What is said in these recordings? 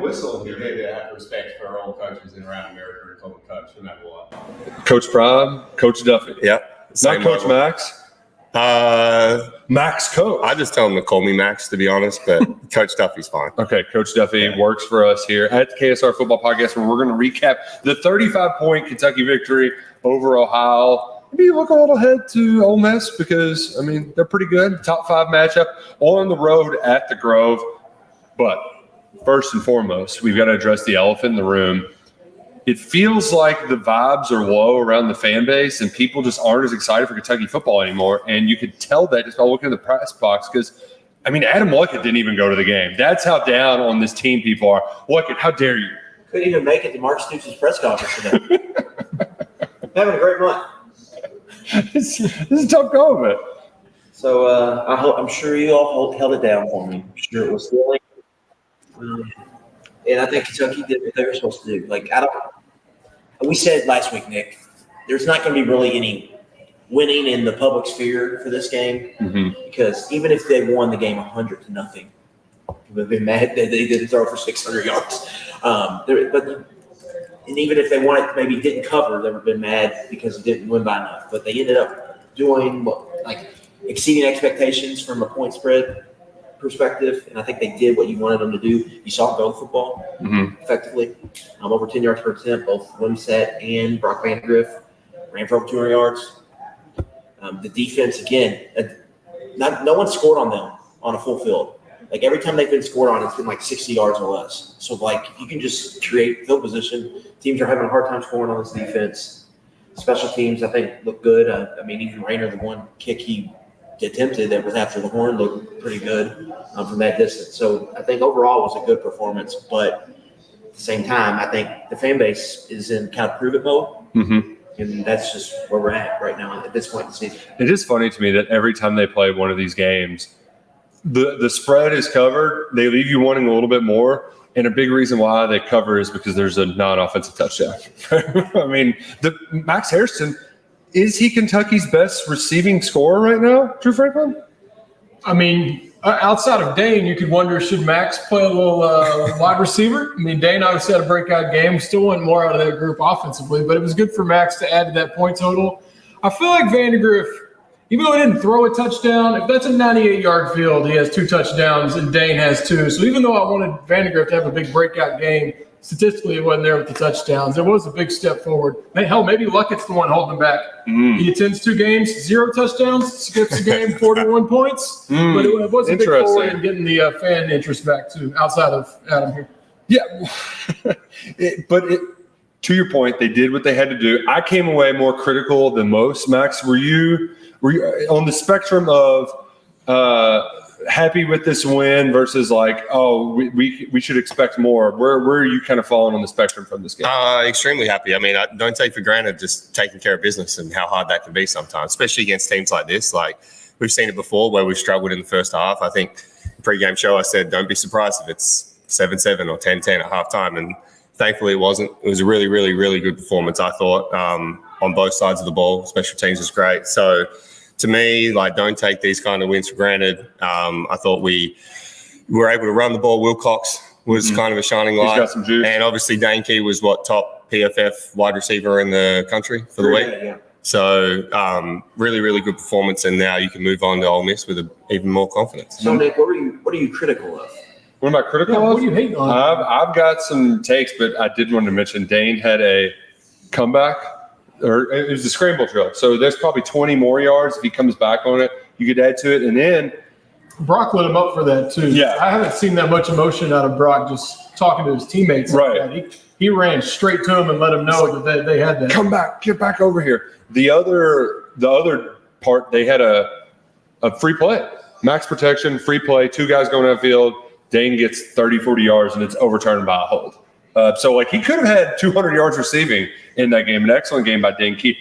whistle, you need to have respect for our own coaches and around America and call the coach no matter what. Coach Prime, Coach Duffy. Yep. Not Coach level. Max. Max Coach. I just tell him to call me Max, to be honest, but Coach Duffy's fine. Okay, Coach Duffy works for us here at the KSR Football Podcast, where we're going to recap the 35-point Kentucky victory over Ohio. Maybe look a little ahead to Ole Miss because, I mean, they're pretty good. Top 5 matchup on the road at the Grove. But first and foremost, we've got to address the elephant in the room. It feels like the vibes are low around the fan base and people just aren't as excited for Kentucky football anymore. And you could tell that just by looking at the press box because, I mean, Adam Luckett didn't even go to the game. That's how down on this team people are. Luckett, how dare you? Couldn't even make it to Mark Stoops' press conference today. Having a great month. This is a tough go of it. So I'm sure you all held it down for me. I'm sure it was thrilling. And I think Kentucky did what they were supposed to do. We said last week, Nick, there's not going to be really any winning in the public sphere for this game because even if they won the game 100-0, they would have been mad that they didn't throw for 600 yards. And even if they won it, maybe didn't cover, they would have been mad because it didn't win by enough. But they ended up doing exceeding expectations from a point spread perspective, and I think they did what you wanted them to do. You saw them throw the football effectively, over 10 yards per attempt. Both Wimsatt and Brock Vandegrift ran for over 200 yards. The defense, again, no one scored on them on a full field. Like every time they've been scored on, it's been like 60 yards or less. So you can just create field position. Teams are having a hard time scoring on this defense. Special teams, I think, look good. Even Rayner, the one kick he attempted that was after the horn, looked pretty good from that distance. So I think overall it was a good performance. But at the same time, I think the fan base is in kind of prove it mode. And that's just where we're at right now at this point in the season. It is funny to me that every time they play one of these games, the spread is covered. They leave you wanting a little bit more. And a big reason why they cover is because there's a non-offensive touchdown. I mean, Max Harrison, is he Kentucky's best receiving scorer right now, Drew Franklin? I mean, outside of Dane, you could wonder, should Max play a little wide receiver? I mean, Dane obviously had a breakout game. Still want more out of that group offensively, but it was good for Max to add to that point total. I feel like Vandegrift, even though he didn't throw a touchdown, if that's a 98-yard field, he has 2 touchdowns, and Dane has 2. So even though I wanted Vandegrift to have a big breakout game, statistically it wasn't there with the touchdowns. It was a big step forward. Hell, maybe Luckett's the one holding him back. He attends 2 games, 0 touchdowns, skips a game, 41 points. But it was a big forward in getting the fan interest back, too, outside of Adam here. Yeah. To your point, they did what they had to do. I came away more critical than most. Max, were you on the spectrum of happy with this win versus we should expect more? Where are you kind of falling on the spectrum from this game? Extremely happy. I mean, I don't take for granted just taking care of business and how hard that can be sometimes, especially against teams like this. Like we've seen it before where we've struggled in the first half. I think pre-game show I said, don't be surprised if it's 7-7 or 10-10 at halftime. And thankfully it wasn't. It was a really, really, really good performance, I thought, on both sides of the ball. Special teams was great. So to me, don't take these kind of wins for granted. I thought we were able to run the ball. Wilcox was kind of a shining light. He's got some juice. And obviously Dane Key was top PFF wide receiver in the country for the week. Yeah. So really, really good performance. And now you can move on to Ole Miss with even more confidence. So Nick, what are you critical of? What am I critical of? What are you hating on? I've got some takes, but I did want to mention Dane had a comeback. Or it was a scramble drill. So there's probably 20 more yards. If he comes back on it, you could add to it. And then Brock lit him up for that, too. Yeah. I haven't seen that much emotion out of Brock just talking to his teammates. Right. Like that. He ran straight to him and let him know that they had that. Come back. Get back over here. The other part, they had a free play. Max protection, free play, 2 guys going downfield. Dane gets 30, 40 yards, and it's overturned by a hold. So he could have had 200 yards receiving in that game. An excellent game by Dane Key.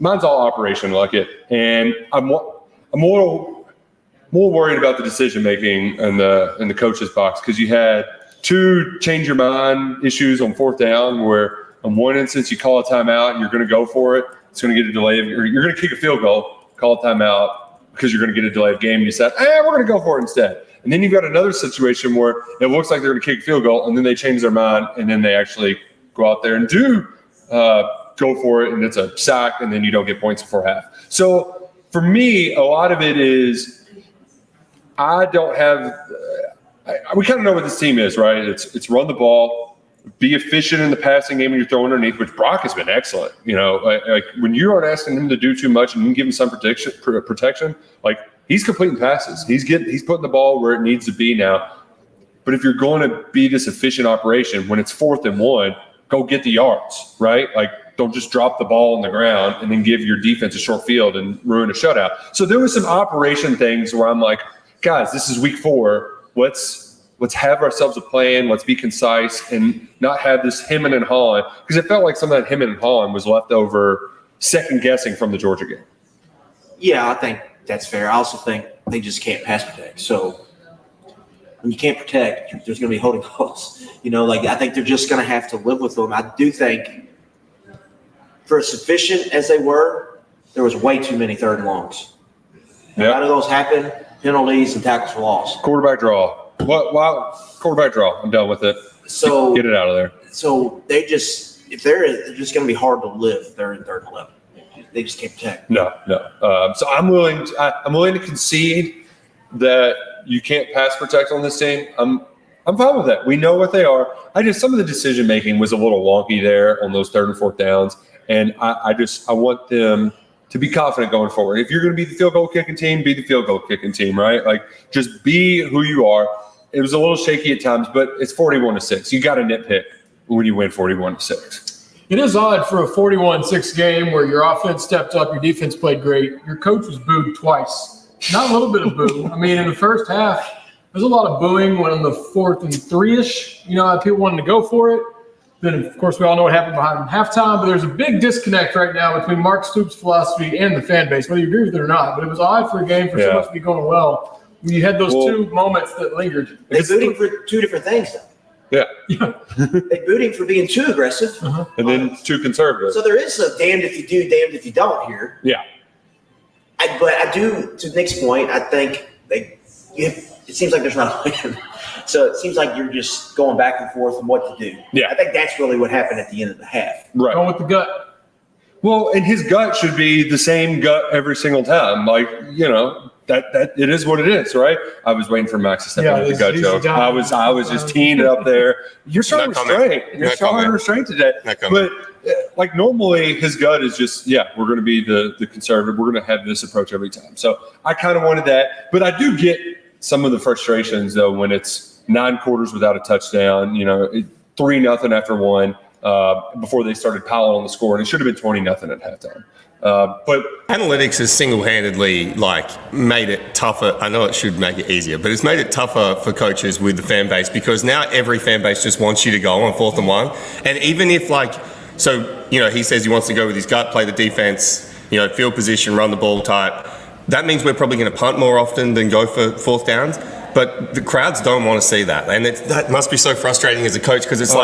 Mine's all operation like it, and I'm more worried about the decision making in the coach's box because you had 2 change your mind issues on 4th down where in one instance you call a timeout and you're going to go for it. It's going to get a delay, or you're going to kick a field goal, call a timeout because you're going to get a delay of game. And you said, we're going to go for it instead. And And then you've got another situation where it looks like they're going to kick a field goal, and then they change their mind, and then they actually go out there and do go for it, and it's a sack, and then you don't get points before half. So for me, a lot of it is I don't have we kind of know what this team is, right? It's run the ball, be efficient in the passing game when you're throwing underneath, which Brock has been excellent. You know, like when you aren't asking him to do too much and you give him some protection, like he's completing passes. He's putting the ball where it needs to be now. But if you're going to be this efficient operation, when it's 4th and 1, go get the yards, right? Like don't just drop the ball on the ground and then give your defense a short field and ruin a shutout. So there was some operation things where I'm like, guys, this is week 4. Let's have ourselves a plan. Let's be concise and not have this hemming and hawing, because it felt like some of that hemming and hawing was left over second guessing from the Georgia game. Yeah, I think that's fair. I also think they just can't pass protect. So when you can't protect, there's going to be holding calls. You know, like I think they're just going to have to live with them. I do think for as sufficient as they were, there was way too many 3rd and longs. Yeah. How do those happen? Penalties and tackles for loss. Quarterback draw. Wow, quarterback draw. I'm done with it. So get it out of there. So they're just going to be hard to live if they're in 3rd and 11. They just can't protect. No. So I'm willing to concede that you can't pass protect on this team. I'm fine with that. We know what they are. Some of the decision making was a little wonky there on those 3rd and 4th downs, and I want them to be confident going forward. If you're going to be the field goal kicking team, be the field goal kicking team, right? Like just be who you are. It was a little shaky at times, but it's 41-6. You got to nitpick when you win 41-6. It is odd for a 41-6 game where your offense stepped up, your defense played great. Your coach was booed twice. Not a little bit of boo. I mean, in the first half, there's a lot of booing when on the 4th and 3-ish, people wanted to go for it. Then, of course, we all know what happened behind halftime, but there's a big disconnect right now between Mark Stoops' philosophy and the fan base, whether you agree with it or not. But it was odd for a game for so much to be going well. You had those 2 moments that lingered. They booed him for 2 different things, though. Yeah. They booed him for being too aggressive. And then too conservative. So there is a damned if you do, damned if you don't here. Yeah. But I do, to Nick's point, I think it seems like there's not a plan. So it seems like you're just going back and forth on what to do. Yeah. I think that's really what happened at the end of the half. Right. Going with the gut. Well, and his gut should be the same gut every single time. Like, that it is what it is, right? I was waiting for Max to step into the gut joke. I was just teeing it up there. You're showing restraint. You're showing restraint today. But like normally his gut is just, we're going to be the conservative. We're going to have this approach every time. So I kind of wanted that. But I do get some of the frustrations, though, when it's 9 quarters without a touchdown, 3-0 after 1 before they started piling on the score. And it should have been 20-0 at halftime. But analytics has single-handedly made it tougher. I know it should make it easier, but it's made it tougher for coaches with the fan base, because now every fan base just wants you to go on 4th and 1. And even if he says he wants to go with his gut, play the defense, field position, run the ball type, that means we're probably going to punt more often than go for 4th downs. But the crowds don't want to see that. And that must be so frustrating as a coach, because it's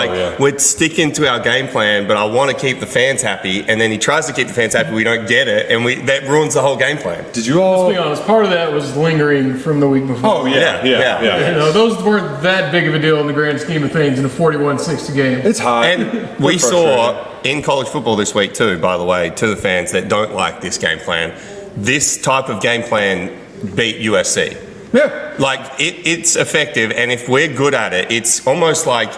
we're sticking to our game plan, but I want to keep the fans happy. And then he tries to keep the fans happy. We don't get it. And that ruins the whole game plan. Did you all? Let's be honest. Part of that was lingering from the week before. Oh, yeah. Those weren't that big of a deal in the grand scheme of things in a 41-60 game. It's hot. And we saw in college football this week too, by the way, to the fans that don't like this game plan, this type of game plan beat USC. Yeah. It's effective, and if we're good at it, it's almost like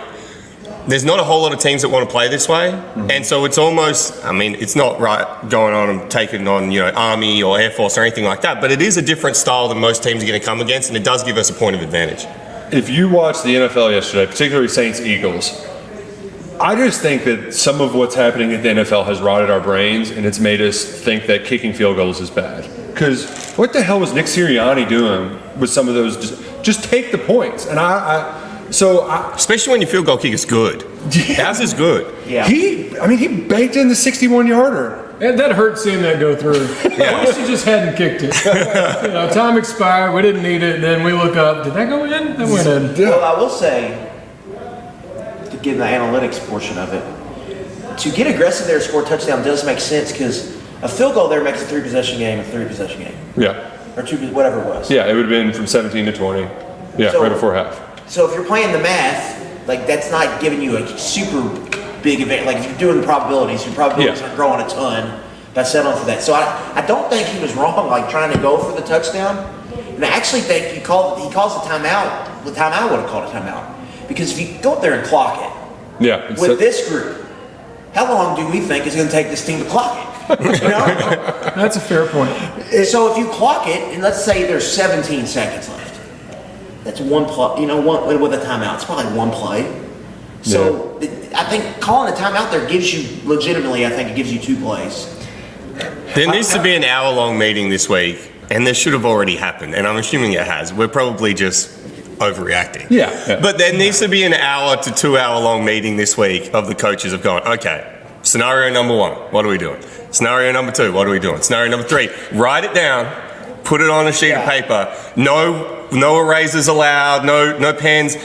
there's not a whole lot of teams that want to play this way. Mm-hmm. And so it's almost, it's not right going on and taking on, Army or Air Force or anything like that, but it is a different style than most teams are going to come against, and it does give us a point of advantage. If you watched the NFL yesterday, particularly Saints-Eagles, I just think that some of what's happening at the NFL has rotted our brains, and it's made us think that kicking field goals is bad. Because what the hell was Nick Sirianni doing with some of those? Just take the points. And especially when your field goal kick is good. Ours is good. Yeah. He banked in the 61-yarder. And that hurt seeing that go through. I wish he just hadn't kicked it. Time expired. We didn't need it. And then we look up. Did that go in? That went in. Well, I will say, to give the analytics portion of it, to get aggressive there and score a touchdown does make sense, because a field goal there makes a 3-possession game a 3-possession game. Yeah. Or 2, whatever it was. Yeah, it would have been from 17 to 20. Yeah, So- right before half. So if you're playing the math, like that's not giving you a super big event. Like if you're doing probabilities, your probabilities Yeah. are growing a ton by settling for that. So I don't think he was wrong, like trying to go for the touchdown. And I actually think he calls a timeout. The timeout would have called a timeout. Because if you go up there and clock it, Yeah. it's with a- this group, how long do we think it's going to take this team to clock it? You know? That's a fair point. So if you clock it, and let's say there's 17 seconds left, that's one play. You know, one with a timeout, it's probably one play. So I think calling a timeout there gives you legitimately. I think it gives you 2 plays. There needs to be an hour-long meeting this week, and this should have already happened, and I'm assuming it has. We're probably just overreacting. Yeah. But there needs to be an hour to 2 hour long meeting this week of the coaches of going, okay, scenario number 1, what are we doing? Scenario number 2, what are we doing? Scenario number 3, write it down, put it on a sheet of paper. No erasers allowed, no pens.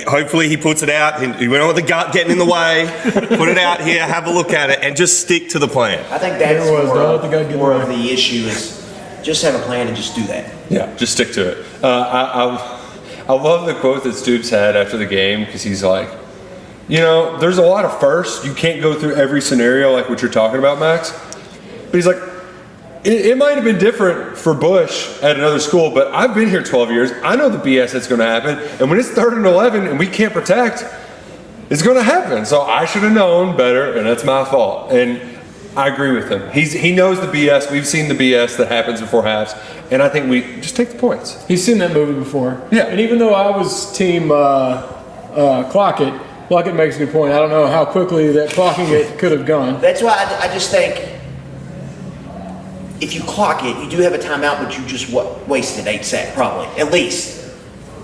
Hopefully he puts it out. He went on with the gut getting in the way. Put it out here, have a look at it, and just stick to the plan. I think that's Don't let the guy get more away. of the issue is just have a plan and just do that. Yeah, just stick to it. I love the quote that Stoops had after the game because he's like, you know, there's a lot of firsts. You can't go through every scenario like what you're talking about, Max. But he's like, it might have been different for Bush at another school, but I've been here 12 years. I know the BS that's going to happen. And when it's 3rd and 11 and we can't protect, it's going to happen. So I should have known better, and that's my fault. And I agree with him. He knows the BS. We've seen the BS that happens before halves, and I think we just take the points. He's seen that movie before. Yeah. And even though I was team clock it, Luckett makes a good point. I don't know how quickly that clocking it could have gone. That's why I just think if you clock it, you do have a timeout, but you just wasted 8 seconds, probably, at least.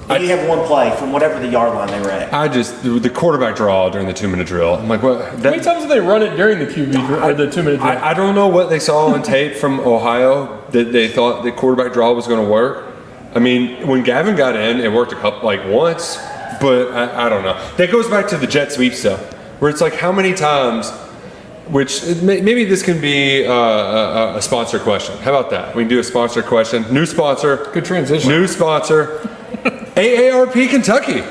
And you have 1 play from whatever the yard line they were at. The quarterback draw during the 2-minute drill. I'm like, what? How many times did they run it during the QB or the 2-minute drill? I don't know what they saw on tape from Ohio that they thought the quarterback draw was going to work. I mean, when Gavin got in, it worked once, but I don't know. That goes back to the jet sweep stuff, where it's like how many times, which maybe this can be a sponsor question. How about that? We can do a sponsor question. New sponsor. Good transition. New sponsor. AARP Kentucky.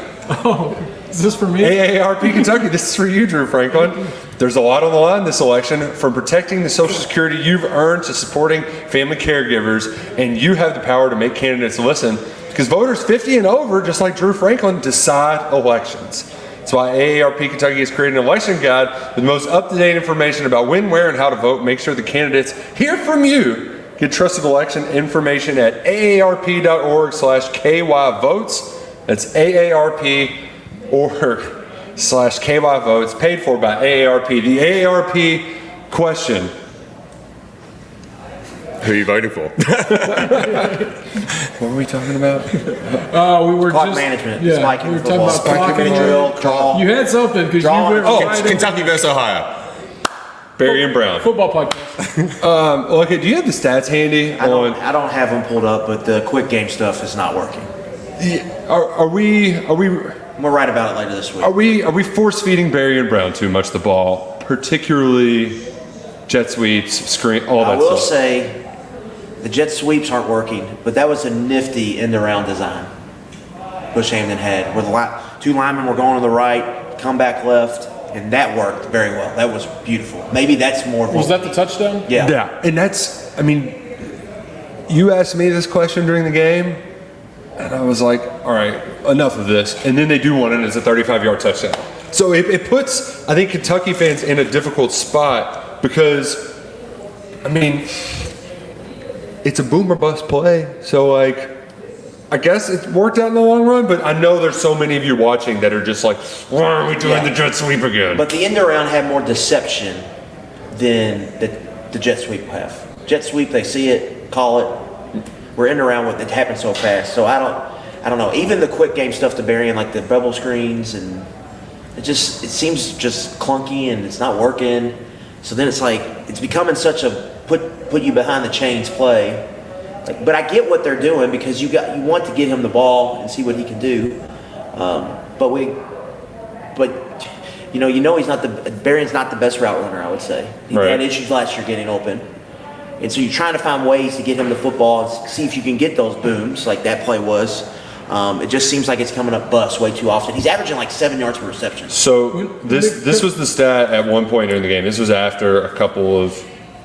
Oh, is this for me? AARP Kentucky, this is for you, Drew Franklin. There's a lot on the line this election, from protecting the Social Security you've earned to supporting family caregivers, and you have the power to make candidates listen, because voters 50 and over, just like Drew Franklin, decide elections. That's why AARP Kentucky has created an election guide with the most up-to-date information about when, where, and how to vote. Make sure the candidates hear from you. Get trusted election information at aarp.org/KYVotes. That's aarp.org/KYVotes, paid for by AARP. The AARP question. Who are you voting for? What were we talking about? We were Clock just management, Yeah, spiking we were football. talking about Spiking clocking drill, draw. You had something because you Drawing. went Oh, right into Kentucky versus Ohio. Barry and Brown. football podcast. Okay, do you have the stats handy I on? don't have them pulled up, but the quick game stuff is not working. Are we I'm gonna write about it later this week. are we force feeding Barry and Brown too much the ball, particularly jet sweeps, screen, all I that will stuff? say the jet sweeps aren't working, but that was a nifty end-around design Bush Hamden had, where the 2 linemen were going to the right, come back left, and that worked very well. That was beautiful. Maybe that's more. Was that the touchdown? Yeah. Yeah, and that's, I mean, you asked me this question during the game, and I was like, all right, enough of this. And then they do one, and it's a 35-yard touchdown. So it puts, I think, Kentucky fans in a difficult spot because, I mean, it's a boom or bust play. So, like, I guess it worked out in the long run, but I know there's so many of you watching that are just like, why are we doing the jet sweep again? But the end-around had more deception than the jet sweep have. Jet sweep, they see it, call it. We're end-around with it happens so fast. So I don't know. Even the quick game stuff to bury in, like the bubble screens, and it seems just clunky and it's not working. So then it's like it's becoming such a put you behind the chains play. Like, but I get what they're doing because you want to get him the ball and see what he can do. But you know he's not Barron's not the best route runner. I would say he Right. had issues last year getting open, and so you're trying to find ways to get him the football and see if you can get those booms like that play was. It just seems like it's coming up bust way too often. He's averaging like 7 yards per reception. So this was the stat at one point during the game. This was after a couple of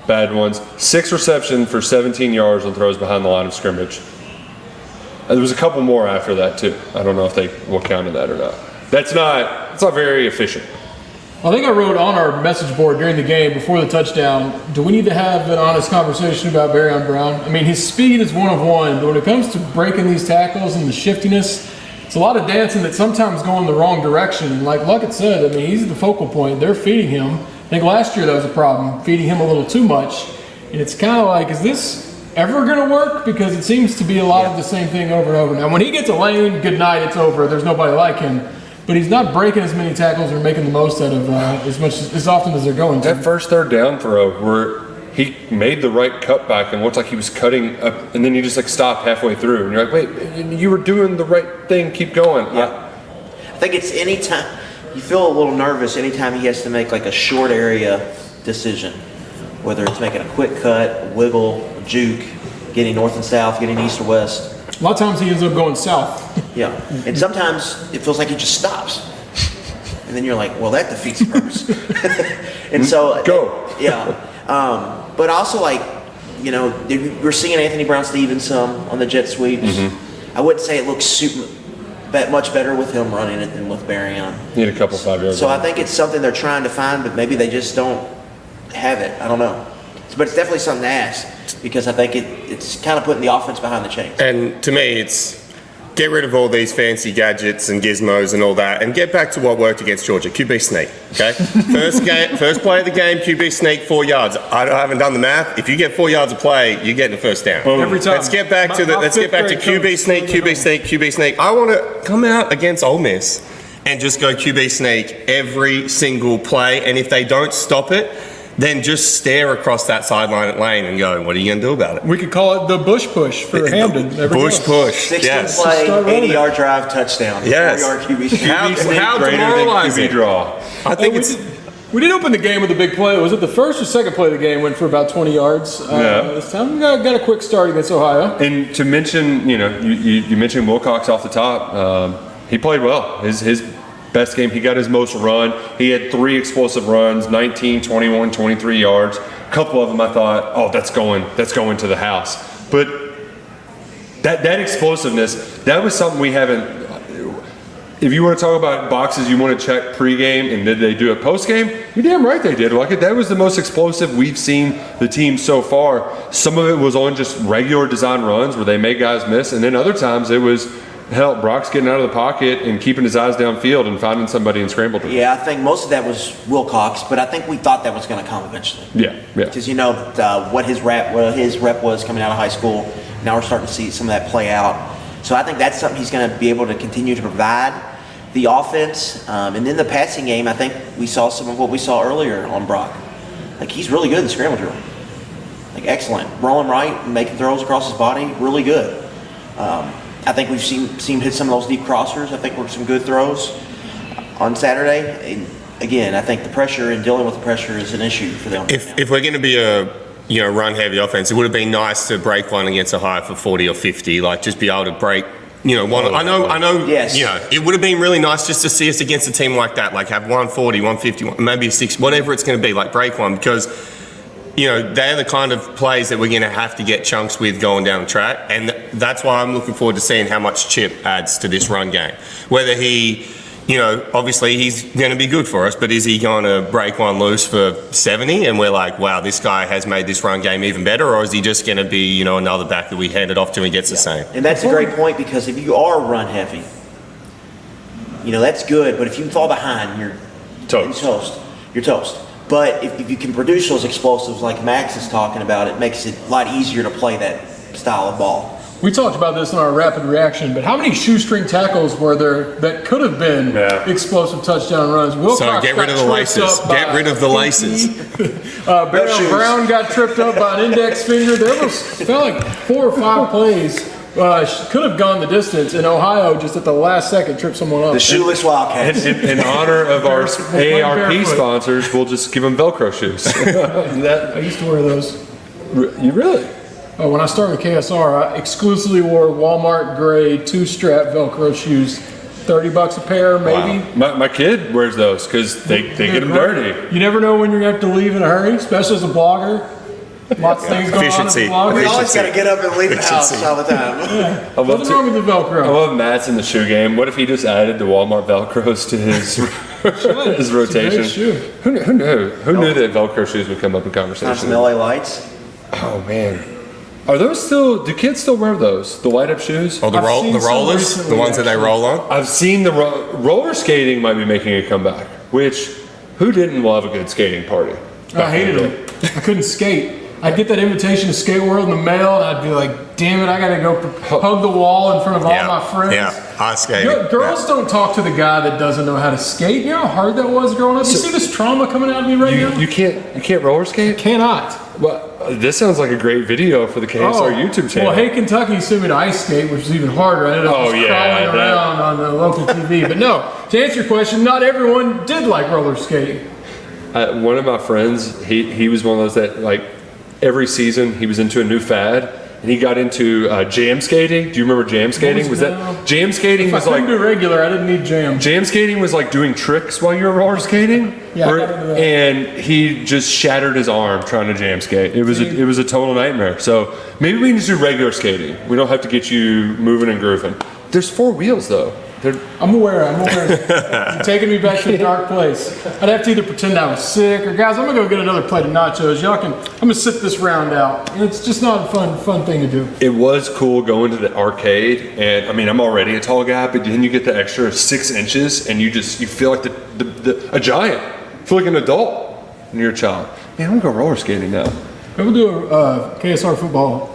bad ones. 6 reception for 17 yards on throws behind the line of scrimmage. There was a couple more after that too. I don't know if they will count that or not. It's not very efficient. I think I wrote on our message board during the game before the touchdown, do we need to have an honest conversation about Barryon Brown? I mean, his speed is one of one, but when it comes to breaking these tackles and the shiftiness, it's a lot of dancing that sometimes go in the wrong direction. And like Luckett said, I mean, he's the focal point. They're feeding him. I think last year that was a problem, feeding him a little too much. And it's kind of like, is this ever going to work? Because it seems to be a lot of the same thing over and over. Now, when he gets a lane, good night, it's over. There's nobody like him. But he's not breaking as many tackles or making the most out of as often as they're going to. That first third down throw where he made the right cutback and looked like he was cutting up, and then you just like stopped halfway through, and you're like, wait, you were doing the right thing. Keep going. Yeah. I think it's anytime you feel a little nervous anytime he has to make like a short area decision, whether it's making a quick cut, a wiggle, a juke, getting north and south, getting east or west. A lot of times he ends up going south. Yeah, and sometimes it feels like he just stops, and then you're like, well, that defeats the purpose. And so go. Yeah, but also like, you know, we're seeing Anthony Brown-Stevens some on the jet sweeps. Mm-hmm. I wouldn't say it looks much better with him running it than with Barryon. Need a couple 5 yards. So I think it's something they're trying to find, but maybe they just don't have it. I don't know. But it's definitely something to ask, because I think it's kind of putting the offense behind the chains. And to me, it's get rid of all these fancy gadgets and gizmos and all that, and get back to what worked against Georgia. QB sneak, okay? First play of the game, QB sneak, 4 yards. I haven't done the math. If you get 4 yards of play, you're getting the first down. Every time. Let's get back to QB sneak, QB sneak, QB sneak. I want to come out against Ole Miss and just go QB sneak every single play, and if they don't stop it, then just stare across that sideline lane and go, what are you going to do about it? We could call it the Bush push for Hamden. Bush push. 16 play, 80-yard drive, touchdown. Yes. 4-yard QB sneak. How demoralizing. QB draw. I think We did open the game with a big play. Was it the first or second play of the game? Went for about 20 yards. This time we got a quick start against Ohio. And to mention, you mentioned Wilcox off the top. He played well. His best game. He got his most run. He had 3 explosive runs, 19, 21, 23 yards. A couple of them I thought, oh, that's going to the house. But that explosiveness, that was something we haven't. If you want to talk about boxes you want to check pregame and did they do it postgame, you're damn right they did. Like, that was the most explosive we've seen the team so far. Some of it was on just regular design runs where they made guys miss, and then other times it was, hell, Brock's getting out of the pocket and keeping his eyes downfield and finding somebody and scrambled him. Yeah, I think most of that was Wilcox, but I think we thought that was going to come eventually. Yeah. Because what his rep was coming out of high school. Now we're starting to see some of that play out. So I think that's something he's going to be able to continue to provide the offense. And then the passing game, I think we saw some of what we saw earlier on Brock. Like, he's really good in the scramble drill. Like, excellent. Rolling right and making throws across his body, really good. I think we've seen him hit some of those deep crossers. I think were some good throws on Saturday. And again, I think the pressure and dealing with the pressure is an issue for them. If we're going to be a run-heavy offense, it would have been nice to break one against Ohio for 40 or 50. Like, just be able to break, one. I know. Yes. It would have been really nice just to see us against a team like that. Like, have 140, 150, maybe a 60, whatever it's going to be. Like, break one, because they're the kind of plays that we're going to have to get chunks with going down the track. And that's why I'm looking forward to seeing how much Chip adds to this run game. Whether he, obviously he's going to be good for us, but is he going to break one loose for 70 and we're like, wow, this guy has made this run game even better? Or is he just going to be, another back that we hand it off to and gets the same? And that's a great point, because if you are run heavy, that's good. But if you fall behind, you're toast. You're toast. But if you can produce those explosives like Max is talking about, it makes it a lot easier to play that style of ball. We talked about this in our rapid reaction, but how many shoestring tackles were there that could have been explosive touchdown runs? So get rid of the laces. Get rid of the laces. Barryon Brown got tripped up by an index finger. There felt like 4 or 5 plays. Could have gone the distance, and Ohio just at the last second tripped someone up. The shoeless Wildcats. In honor of our AARP sponsors, we'll just give them Velcro shoes. I used to wear those. You really? When I started with KSR, I exclusively wore Walmart gray 2-strap Velcro shoes. $30 a pair, maybe. Wow. My kid wears those because they get them dirty. You never know when you're going to have to leave in a hurry, especially as a blogger. Lots of things going on as a blogger. We always got to get up and leave the house all the time. What's wrong with the Velcro? I love Matt's in the shoe game. What if he just added the Walmart Velcros to his rotation? It's a great shoe. Who knew? Who knew that Velcro shoes would come up in conversation? Some LA lights. Oh man. Are those still? Do kids still wear those? The light up shoes? Or the rollers, recently, the ones that they roll on. I've seen the roller skating might be making a comeback. Which, who didn't love a good skating party? I hated them. I couldn't skate. I'd get that invitation to Skate World in the mail, and I'd be like, damn it, I got to go hug the wall in front of all my friends. Yeah, ice skating. Girls don't talk to the guy that doesn't know how to skate. You know how hard that was growing up? You see this trauma coming out of me right now? You can't roller skate? Cannot. Well, this sounds like a great video for the KSR YouTube channel. Well, Hey Kentucky sent me to ice skate, which is even harder. I ended up crawling around on the local TV. But no, to answer your question, not everyone did like roller skating. One of my friends, he was one of those that like every season he was into a new fad, and he got into jam skating. Do you remember jam skating? Was that jam skating? Was I like couldn't do regular. I didn't need jam. Jam skating was like doing tricks while you were roller skating. Yeah, I got into that. And he just shattered his arm trying to jam skate. It was a total nightmare. So maybe we can just do regular skating. We don't have to get you moving and grooving. There's 4 wheels though. I'm aware. You're taking me back to a dark place. I'd have to either pretend I was sick or, guys, I'm going to go get another plate of nachos. I'm going to sit this round out. And it's just not a fun thing to do. It was cool going to the arcade, and I mean, I'm already a tall guy, but then you get the extra 6 inches, and you feel like a giant. You feel like an adult when you're a child. Man, I'm going to go roller skating now. Maybe we'll do a KSR football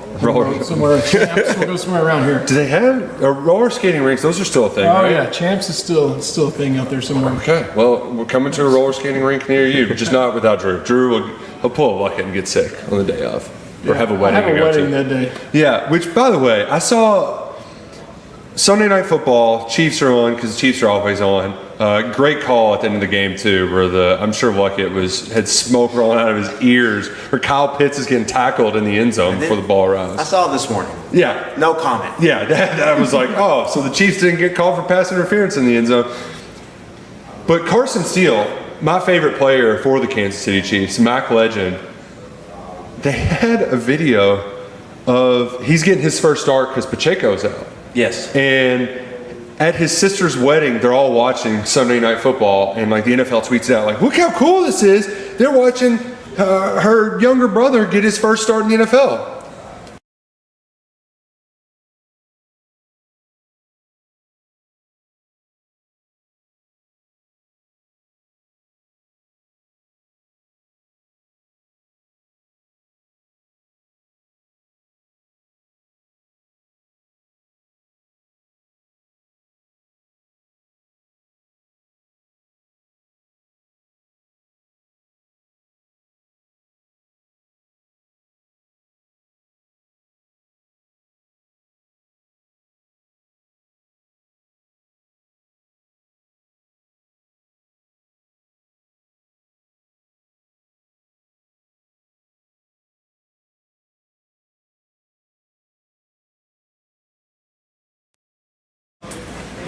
somewhere. Champs. We'll go somewhere around here. Do they have roller skating rinks? Those are still a thing, Oh right? yeah, Champs is still a thing out there somewhere. Okay, well, we're coming to a roller skating rink near you, just not without Drew. He'll pull a bucket and get sick on the day of, or have a wedding. I have to a go wedding to. that day. Yeah, which, by the way, I saw Sunday Night Football. Chiefs are on because the Chiefs are always on. Great call at the end of the game too, where I'm sure Luckett had smoke rolling out of his ears, where Kyle Pitts is getting tackled in the end zone before the ball arrives. I saw it this morning. Yeah, No comment. yeah, that was like, oh, so the Chiefs didn't get called for pass interference in the end zone. But Carson Steele, my favorite player for the Kansas City Chiefs, Mac legend, they had a video of he's getting his first start because Pacheco's out. Yes. And at his sister's wedding, they're all watching Sunday Night Football, and like the NFL tweets out, like, look how cool this is. They're watching her younger brother get his first start in the NFL.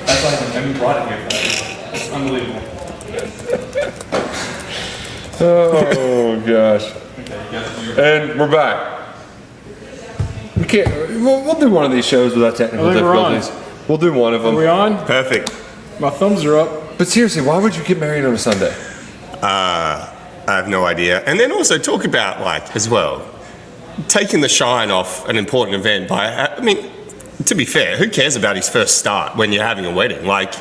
That's like when you brought it here. It's unbelievable. Oh gosh! And we're back. We can't. We'll do one of these shows without technical I think we're difficulties. We'll do one of them. Are we on? Perfect. My thumbs are up. But seriously, why would you get married on a Sunday? I have no idea. And then also talk about, like, as well, taking the shine off an important event by, I mean, to be fair, who cares about his first start when you're having a wedding? Like,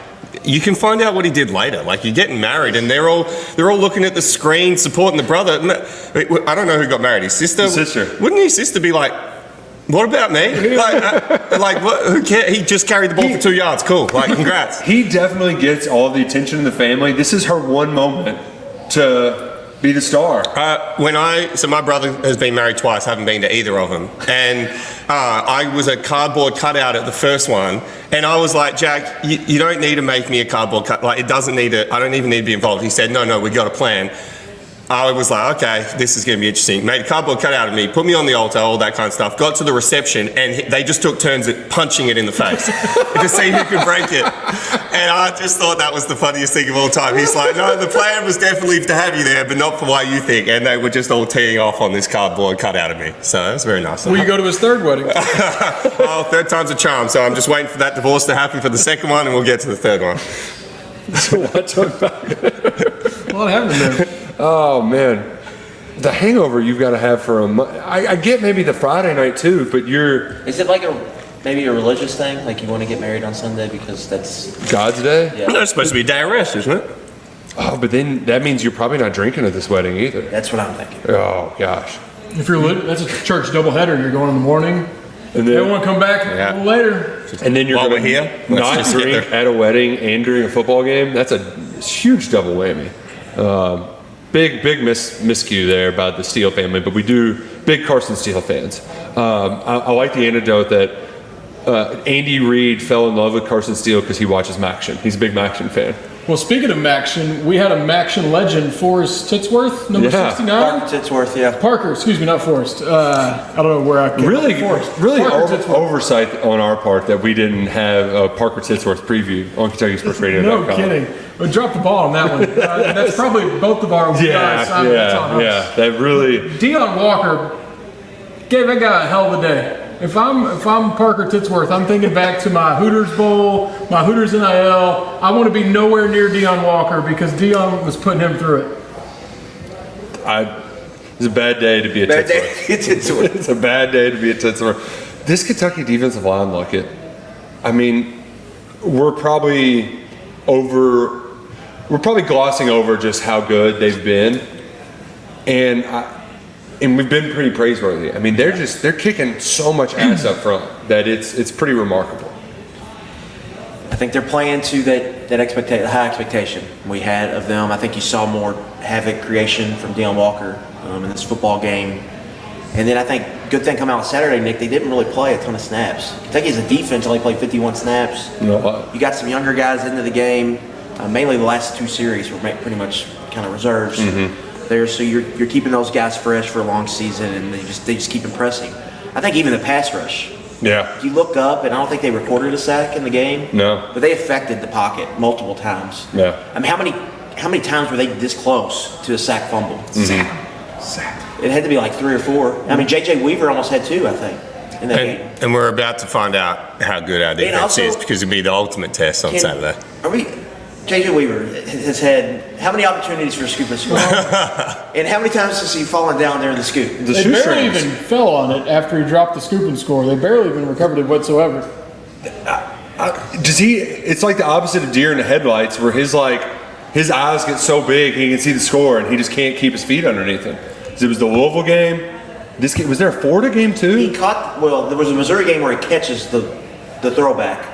you can find out what he did later. Like, you're getting married, and they're all looking at the screen, supporting the brother. I don't know who got married. His sister. His sister. Wouldn't his sister be like, what about me? Like, what? Who cares? He just carried the ball for 2 yards. Cool. Like, congrats. He definitely gets all the attention in the family. This is her one moment to be the star. So my brother has been married twice, haven't been to either of them. And I was a cardboard cutout at the first one. And I was like, Jack, you don't need to make me a cardboard cut. Like, it doesn't need to, I don't even need to be involved. He said, no, we got a plan. I was like, okay, this is going to be interesting. Made a cardboard cutout of me, put me on the altar, all that kind of stuff. Got to the reception, and they just took turns at punching it in the face to see who could break it. And I just thought that was the funniest thing of all time. He's like, no, the plan was definitely to have you there, but not for what you think. And they were just all teeing off on this cardboard cutout of me. So that was very nice. Will you go to his third wedding? Oh, third time's a charm. So I'm just waiting for that divorce to happen for the second one, and we'll get to the third one. So what's about? Well, it happened there. Oh man, the hangover you've got to have for a month. I get maybe the Friday night too, but Is it like maybe a religious thing? Like you want to get married on Sunday because that's God's day. Yeah. That's supposed to be a day of rest, isn't it? Oh, but then that means you're probably not drinking at this wedding either. That's what I'm thinking. Oh gosh. If you're that's a church doubleheader. You're going in the morning. And They then, want to come back a little later. and then you're While going we're here, let's not just get drink there. at a wedding and during a football game. That's a huge double whammy. Big miscue there by the Steele family, but we do big Carson Steele fans. I like the anecdote that Andy Reid fell in love with Carson Steele because he watches Maction. He's a big Maction fan. Well, speaking of Maction, we had a Maction legend, Forrest Titsworth, number Yeah. 69. Parker Titsworth, yeah. Parker, excuse me, not Forrest. I don't know where I came Really, Forrest. really Parker Titsworth. oversight on our part that we didn't have a Parker Titsworth preview on KentuckySportsRadio.com. No kidding. We dropped the ball on that one. That's probably both of our guys. That's on us. That really. Deion Walker gave that guy a hell of a day. If I'm Parker Titsworth, I'm thinking back to my Hooters Bowl, my Hooters NIL. I want to be nowhere near Deion Walker because Deion was putting him through it. It's a bad day to be a Bad Titsworth. day. Titsworth. It's a bad day to be a Titsworth. This Kentucky defensive line, look it. I mean, we're probably glossing over just how good they've been, and we've been pretty praiseworthy. I mean, they're kicking so much ass up front that it's pretty remarkable. I think they're playing to that high expectation we had of them. I think you saw more havoc creation from Deion Walker in this football game. And then I think good thing coming out on Saturday, Nick, they didn't really play a ton of snaps. Kentucky as a defense only played 51 snaps. You got some younger guys into the game. Mainly the last two series were pretty much kind of reserves there. So you're keeping those guys fresh for a long season, and they just keep impressing. I think even the pass rush. Yeah. You look up, and I don't think they recorded a sack in the game. No. But they affected the pocket multiple times. Yeah. I mean, how many times were they this close to a sack fumble? Sack. It had to be like 3 or 4. I mean, J.J. Weaver almost had 2, I think, in that game. And we're about to find out how good our defense also- is because it'll be the ultimate test on Saturday. J.J. Weaver has had how many opportunities for a scoop and score? And how many times has he fallen down there in the scoop? The They barely shoestrings. even fell on it after he dropped the scoop and score. They barely even recovered it whatsoever. It's like the opposite of deer in the headlights, where his eyes get so big he can see the score and he just can't keep his feet underneath him. It was the Louisville game. This game, was there a Florida game too? There was a Missouri game where he catches the throwback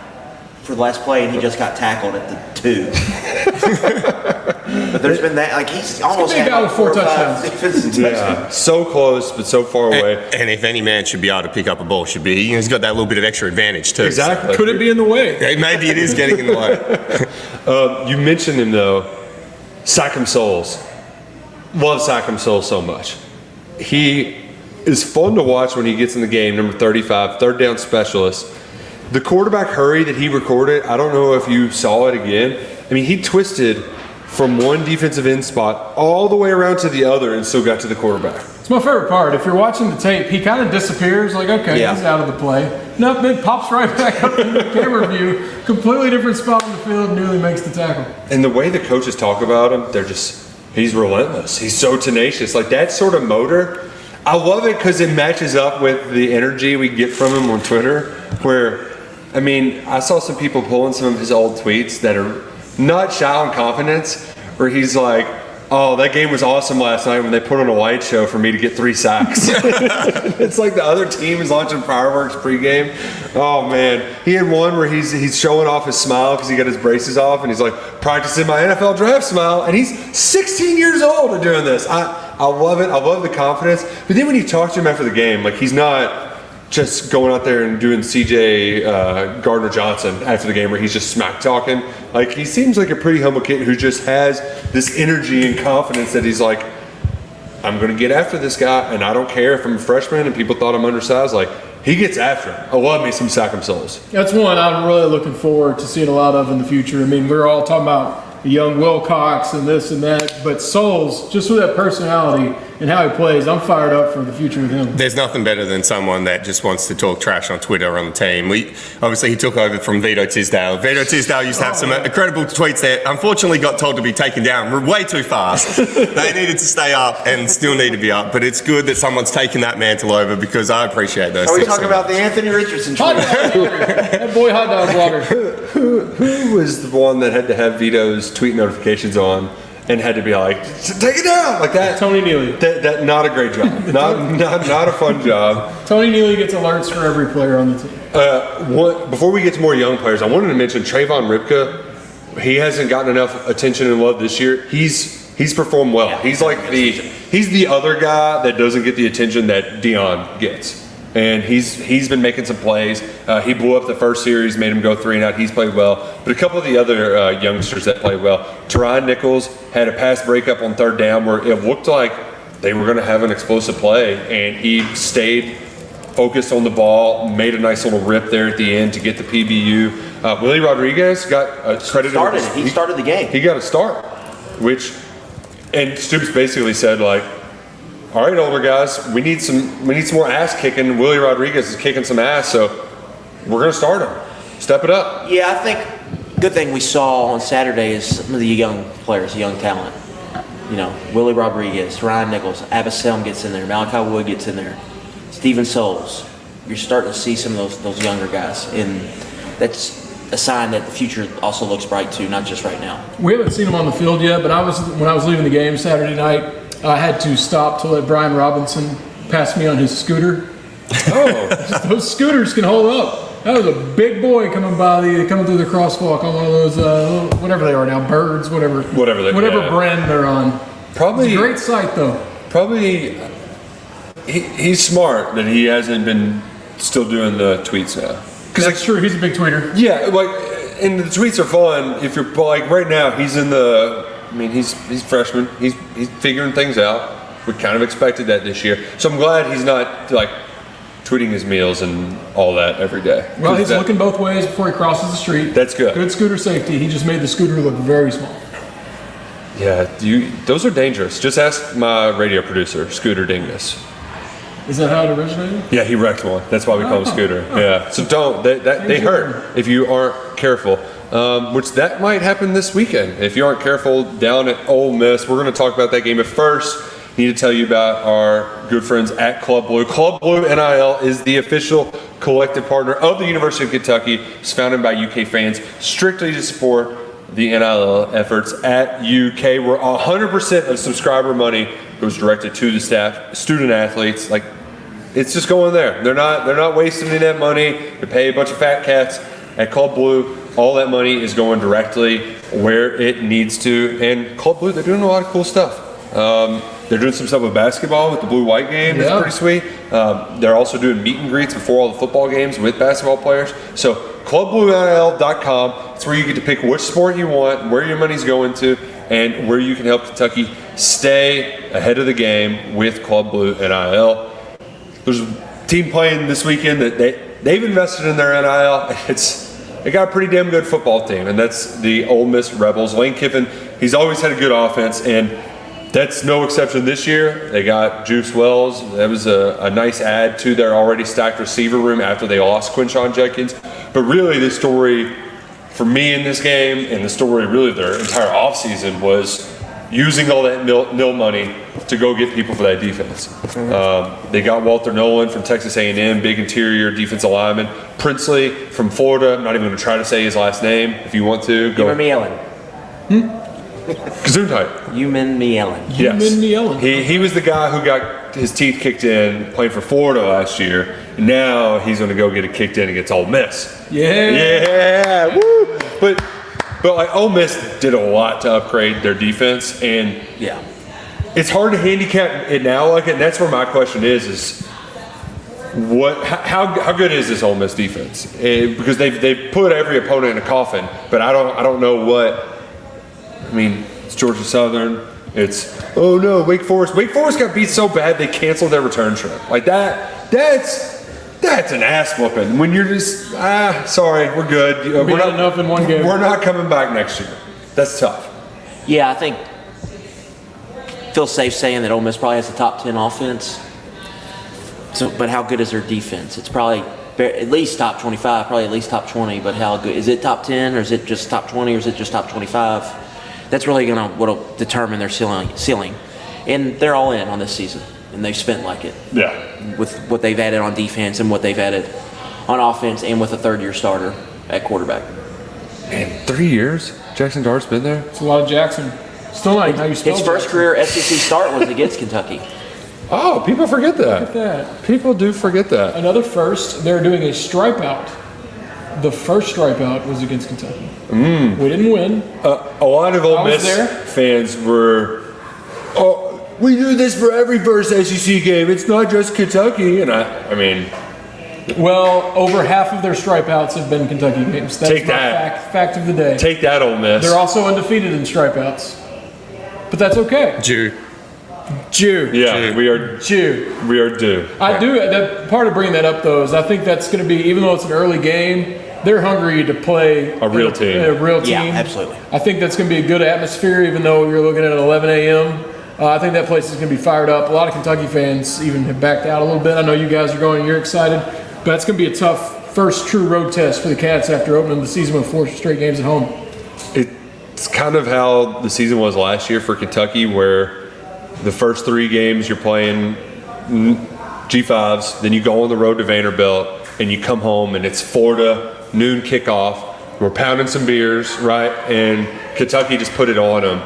for the last play, and he just got tackled at the 2. But there's been that, he's almost big had guy with 4 4 or 5 touchdowns. defensive touchdowns. Yeah, so close but so far away. And if any man should be able to pick up a ball, should be. He's got that little bit of extra advantage too. Exactly. Could it be in the way? Yeah, maybe it is getting in the way. You mentioned him though, Sackham Souls. Love Sackham Souls so much. He is fun to watch when he gets in the game, number 35, third down specialist. The quarterback hurry that he recorded, I don't know if you saw it again. I mean, he twisted from one defensive end spot all the way around to the other and still got to the quarterback. It's my favorite part. If you're watching the tape, he kind of disappears, like, okay, Yeah. he's out of the play. No, then pops right back up in the camera view, completely different spot on the field, nearly makes the tackle. And the way the coaches talk about him, he's relentless. He's so tenacious. Like that sort of motor, I love it because it matches up with the energy we get from him on Twitter, where, I mean, I saw some people pulling some of his old tweets that are not shy on confidence, where he's like, oh, that game was awesome last night when they put on a light show for me to get 3 sacks. It's like the other team is launching fireworks pregame. Oh, man. He had one where he's showing off his smile because he got his braces off, and he's like, practicing my NFL draft smile, and he's 16 years old and doing this. I love it. I love the confidence. But then when you talk to him after the game, like he's not just going out there and doing CJ Gardner-Johnson after the game where he's just smack talking. Like he seems like a pretty humble kid who just has this energy and confidence that he's like, I'm going to get after this guy, and I don't care if I'm a freshman and people thought I'm undersized. Like, he gets after him. I love me some Sack'em Souls. That's one I'm really looking forward to seeing a lot of in the future. I mean, we're all talking about the young Wilcox and this and that, but Souls, just with that personality and how he plays, I'm fired up for the future with him. There's nothing better than someone that just wants to talk trash on Twitter on the team. Obviously he took over from Vito Tisdale. Vito Tisdale used to have some incredible tweets that unfortunately got told to be taken down way too fast. They needed to stay up and still need to be up, but it's good that someone's taken that mantle over because I appreciate those. Are we things talking so about the Anthony Richardson Hot tweet? dog water. That boy hot dog water. Who was the one that had to have Vito's tweet notifications on and had to be like, take it down like that? Tony Neely. That not a great job. not a fun job. Tony Neely gets alerts for every player on the team. Before we get to more young players, I wanted to mention Trayvon Ripka. He hasn't gotten enough attention and love this year. He's performed well. He's like he's the other guy that doesn't get the attention that Dion gets. And he's been making some plays. He blew up the first series, made him go 3 and out. He's played well. But a couple of the other youngsters that played well. Teron Nichols had a pass breakup on 3rd down where it looked like they were going to have an explosive play, and he stayed focused on the ball, made a nice little rip there at the end to get the PBU. Willie Rodriguez got credited. He started the game. He got a start, and Stoops basically said like, all right, older guys, we need some more ass kicking. Willie Rodriguez is kicking some ass, so we're going to start him. Step it up. Yeah, I think good thing we saw on Saturday is some of the young players, young talent. You know, Willie Rodriguez, Ryan Nichols, Abaselm gets in there, Malachi Wood gets in there, Steven Souls. You're starting to see some of those younger guys, and that's a sign that the future also looks bright too, not just right now. We haven't seen him on the field yet, but when I was leaving the game Saturday night, I had to stop to let Brian Robinson pass me on his scooter. Oh, those scooters can hold up. That was a big boy coming through the crosswalk on one of those whatever they are now, birds, whatever brand they're on. Probably it's a great sight though. Probably he's smart that he hasn't been still doing the tweets now. That's true. He's a big tweeter. Yeah, and the tweets are fun. If you're like right now, he's in the. I mean, he's freshman. He's figuring things out. We kind of expected that this year. So I'm glad he's not like tweeting his meals and all that every day. Well, he's looking both ways before he crosses the street. That's good. Good scooter safety. He just made the scooter look very small. Yeah, those are dangerous. Just ask my radio producer, Scooter Dingus. Is that how it originated? Yeah, he wrecked one. That's why we call him Scooter. Yeah. So don't. They hurt if you aren't careful. Which that might happen this weekend if you aren't careful down at Ole Miss. We're going to talk about that game. But first, I need to tell you about our good friends at Club Blue. Club Blue NIL is the official collective partner of the University of Kentucky. It's founded by UK fans strictly to support the NIL efforts at UK, where 100% of subscriber money goes directed to the staff, student athletes. Like, it's just going there. They're not wasting any of that money to pay a bunch of fat cats. At Club Blue, all that money is going directly where it needs to. And Club Blue, they're doing a lot of cool stuff. They're doing some stuff with basketball with the blue-white game. That's pretty sweet. They're also doing meet and greets before all the football games with basketball players. So clubbluenil.com. It's where you get to pick which sport you want, where your money's going to, and where you can help Kentucky stay ahead of the game with Club Blue NIL. There's a team playing this weekend that they've invested in their NIL. They got a pretty damn good football team, and that's the Ole Miss Rebels. Lane Kiffin, he's always had a good offense, and that's no exception this year. They got Juice Wells. That was a nice add to their already stacked receiver room after they lost Quinshon Judkins. But really, the story for me in this game, and the story really their entire offseason, was using all that nil money to go get people for that defense. They got Walter Nolan from Texas A&M, big interior defensive lineman. Princely from Florida. I'm not even going to try to say his last name. If you want to, go. Yellen. Gesundheit. Human Mielen. Yes. He was the guy who got his teeth kicked in playing for Florida last year. And now he's going to go get it kicked in against Ole Miss. Yeah. Woo! But like Ole Miss did a lot to upgrade their defense, and it's hard to handicap it now like it. And that's where my question is how good is this Ole Miss defense? Because they've put every opponent in a coffin, but I don't know what. I mean, it's Georgia Southern. It's, oh no, Wake Forest. Wake Forest got beat so bad they canceled their return trip. Like that's an ass whooping. When you're just, sorry, we're good. We had enough in one game. We're not coming back next year. That's tough. Yeah, I think feel safe saying that Ole Miss probably has the top 10 offense. So, but how good is their defense? It's probably at least top 25, probably at least top 20. But how good is it? Top 10, or is it just top 20, or is it just top 25? That's really what'll determine their ceiling. And they're all in on this season, and they've spent like it. Yeah. With what they've added on defense and what they've added on offense, and with a third-year starter at quarterback. Man, 3 years? Jackson Dart's been there? It's a lot of Jackson. Still not how you spell His first Jackson. career SEC start was against Kentucky. Oh, people forget that. Look at that. People do forget that. Another first, they're doing a stripe out. The first stripe out was against Kentucky. We didn't win. A lot of Ole I was Miss there. fans were, oh, we do this for every first SEC game. It's not just Kentucky. And I mean, Well, over half of their stripe outs have been Kentucky games. That's Take my that. fact of the day. take that, Ole Miss. They're also undefeated in stripe outs. But that's okay. Jew. Jew. yeah, Jew. we are due. I do. That part of bringing that up though is I think that's going to be, even though it's an early game, they're hungry to play A real team. A real team. Yeah, absolutely. I think that's going to be a good atmosphere, even though you're looking at 11 a.m. I think that place is going to be fired up. A lot of Kentucky fans even have backed out a little bit. I know you guys are going. You're excited, but that's going to be a tough first true road test for the Cats after opening the season with 4 straight games at home. It's kind of how the season was last year for Kentucky, where the first 3 games you're playing G5s, then you go on the road to Vanderbilt, and you come home and it's Florida, noon kickoff. We're pounding some beers, right? And Kentucky just put it on them.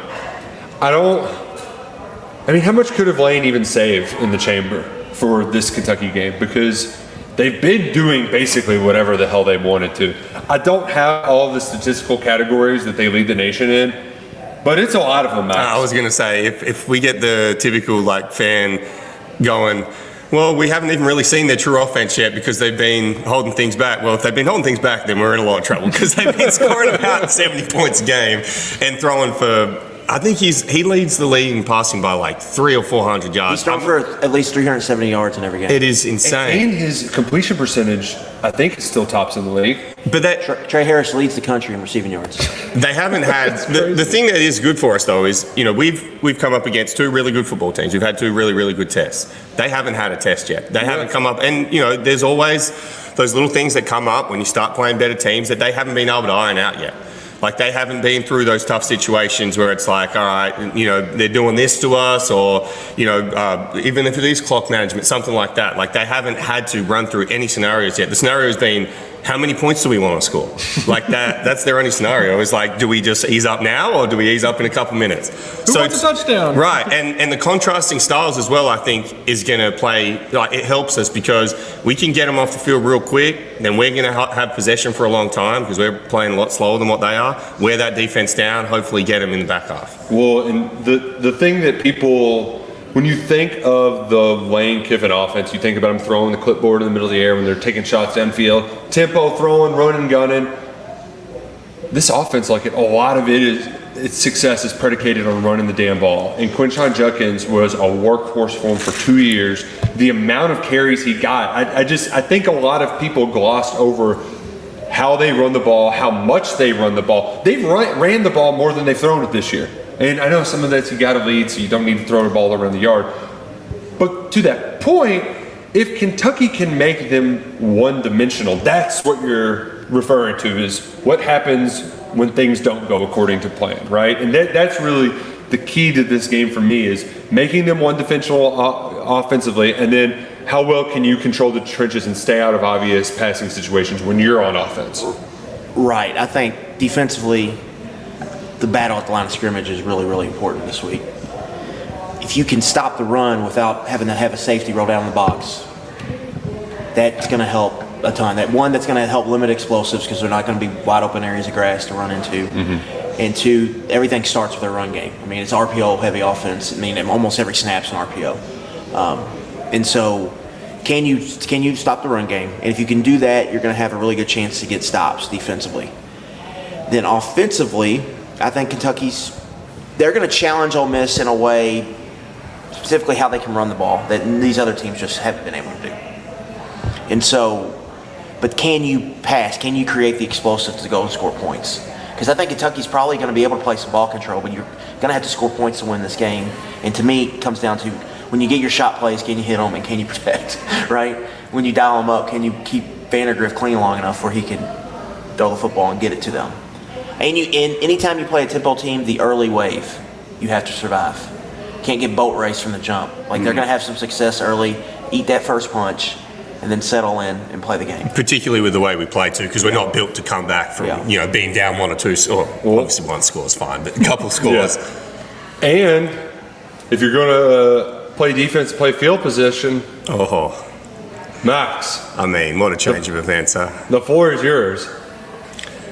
I mean, how much could have Lane even saved in the chamber for this Kentucky game? Because they've been doing basically whatever the hell they wanted to. I don't have all of the statistical categories that they lead the nation in, but it's a lot of them, Max. I was going to say, if we get the typical fan going, well, we haven't even really seen their true offense yet because they've been holding things back. Well, if they've been holding things back, then we're in a lot of trouble because they've been scoring about 70 points a game and throwing for, I think he leads the league in passing by 300 or 400 yards. He's thrown for at least 370 yards in every game. It is insane. And his completion percentage, I think, is still tops in the league. But that Trey Harris leads the country in receiving yards. they haven't had the thing that is good for us though is we've come up against 2 really good football teams. We've had 2 really, really good tests. They haven't had a test yet. They haven't come up, and there's always those little things that come up when you start playing better teams that they haven't been able to iron out yet. They haven't been through those tough situations where it's all right, they're doing this to us, or even if it is clock management, something like that. They haven't had to run through any scenarios yet. The scenario has been, how many points do we want to score? That's their only scenario. It's do we just ease up now, or do we ease up in a couple minutes? Who wants a touchdown? Right, and the contrasting styles as well, I think, is going to play, it helps us because we can get them off the field real quick, then we're going to have possession for a long time because we're playing a lot slower than what they are. Wear that defense down, hopefully get them in the back half. Well, and the thing that people, when you think of the Lane Kiffin offense, you think about them throwing the clipboard in the middle of the air when they're taking shots downfield, tempo, throwing, running, gunning. This offense, a lot of its success is predicated on running the damn ball. And Quinshon Judkins was a workhorse for him for 2 years. The amount of carries he got, I think a lot of people glossed over how they run the ball, how much they run the ball. They've ran the ball more than they've thrown it this year. And I know some of that's you got to lead, so you don't need to throw the ball around the yard. But to that point, if Kentucky can make them one-dimensional, that's what you're referring to is what happens when things don't go according to plan, right? And that's really the key to this game for me is making them one-dimensional offensively, and then how well can you control the trenches and stay out of obvious passing situations when you're on offense? Right. I think defensively, the battle at the line of scrimmage is really, really important this week. If you can stop the run without having to have a safety roll down the box, that's going to help a ton. That's going to help limit explosives because they're not going to be wide open areas of grass to run into. Mm-hmm. And 2, everything starts with their run game. I mean, it's RPO heavy offense. I mean, almost every snap's an RPO. And so, can you stop the run game? And if you can do that, you're going to have a really good chance to get stops defensively. Then offensively, I think Kentucky's they're going to challenge Ole Miss in a way, specifically how they can run the ball, that these other teams just haven't been able to do. And so, but can you pass? Can you create the explosives to go and score points? Because I think Kentucky's probably going to be able to play some ball control, but you're going to have to score points to win this game. And to me, it comes down to when you get your shot plays, can you hit them and can you protect, right? When you dial them up, can you keep Vandergriff clean long enough where he can throw the football and get it to them? And anytime you play a tempo team, the early wave, you have to survive. Can't get boat race from the jump. Like they're going to have some success early, eat that first punch, and then settle in and play the game. Particularly with the way we play too, because we're not built to come back from being down 1 or 2. Or obviously one score is fine, but a couple scores. Yeah. And if you're going to play defense, play field position. Oh, Max. I mean, what a change of events, huh? The floor is yours.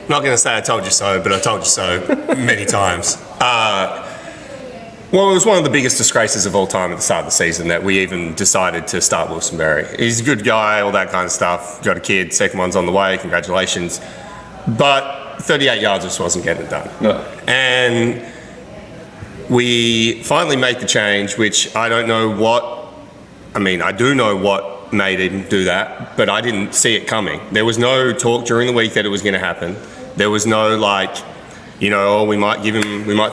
Not going to say I told you so, but I told you so many times. Well, it was one of the biggest disgraces of all time at the start of the season that we even decided to start Wilson Berry. He's a good guy, all that kind of stuff. Got a kid, second one's on the way, congratulations. But 38 yards just wasn't getting it done. No. And we finally made the change, which I don't know I do know what made him do that, but I didn't see it coming. There was no talk during the week that it was going to happen. There was no we might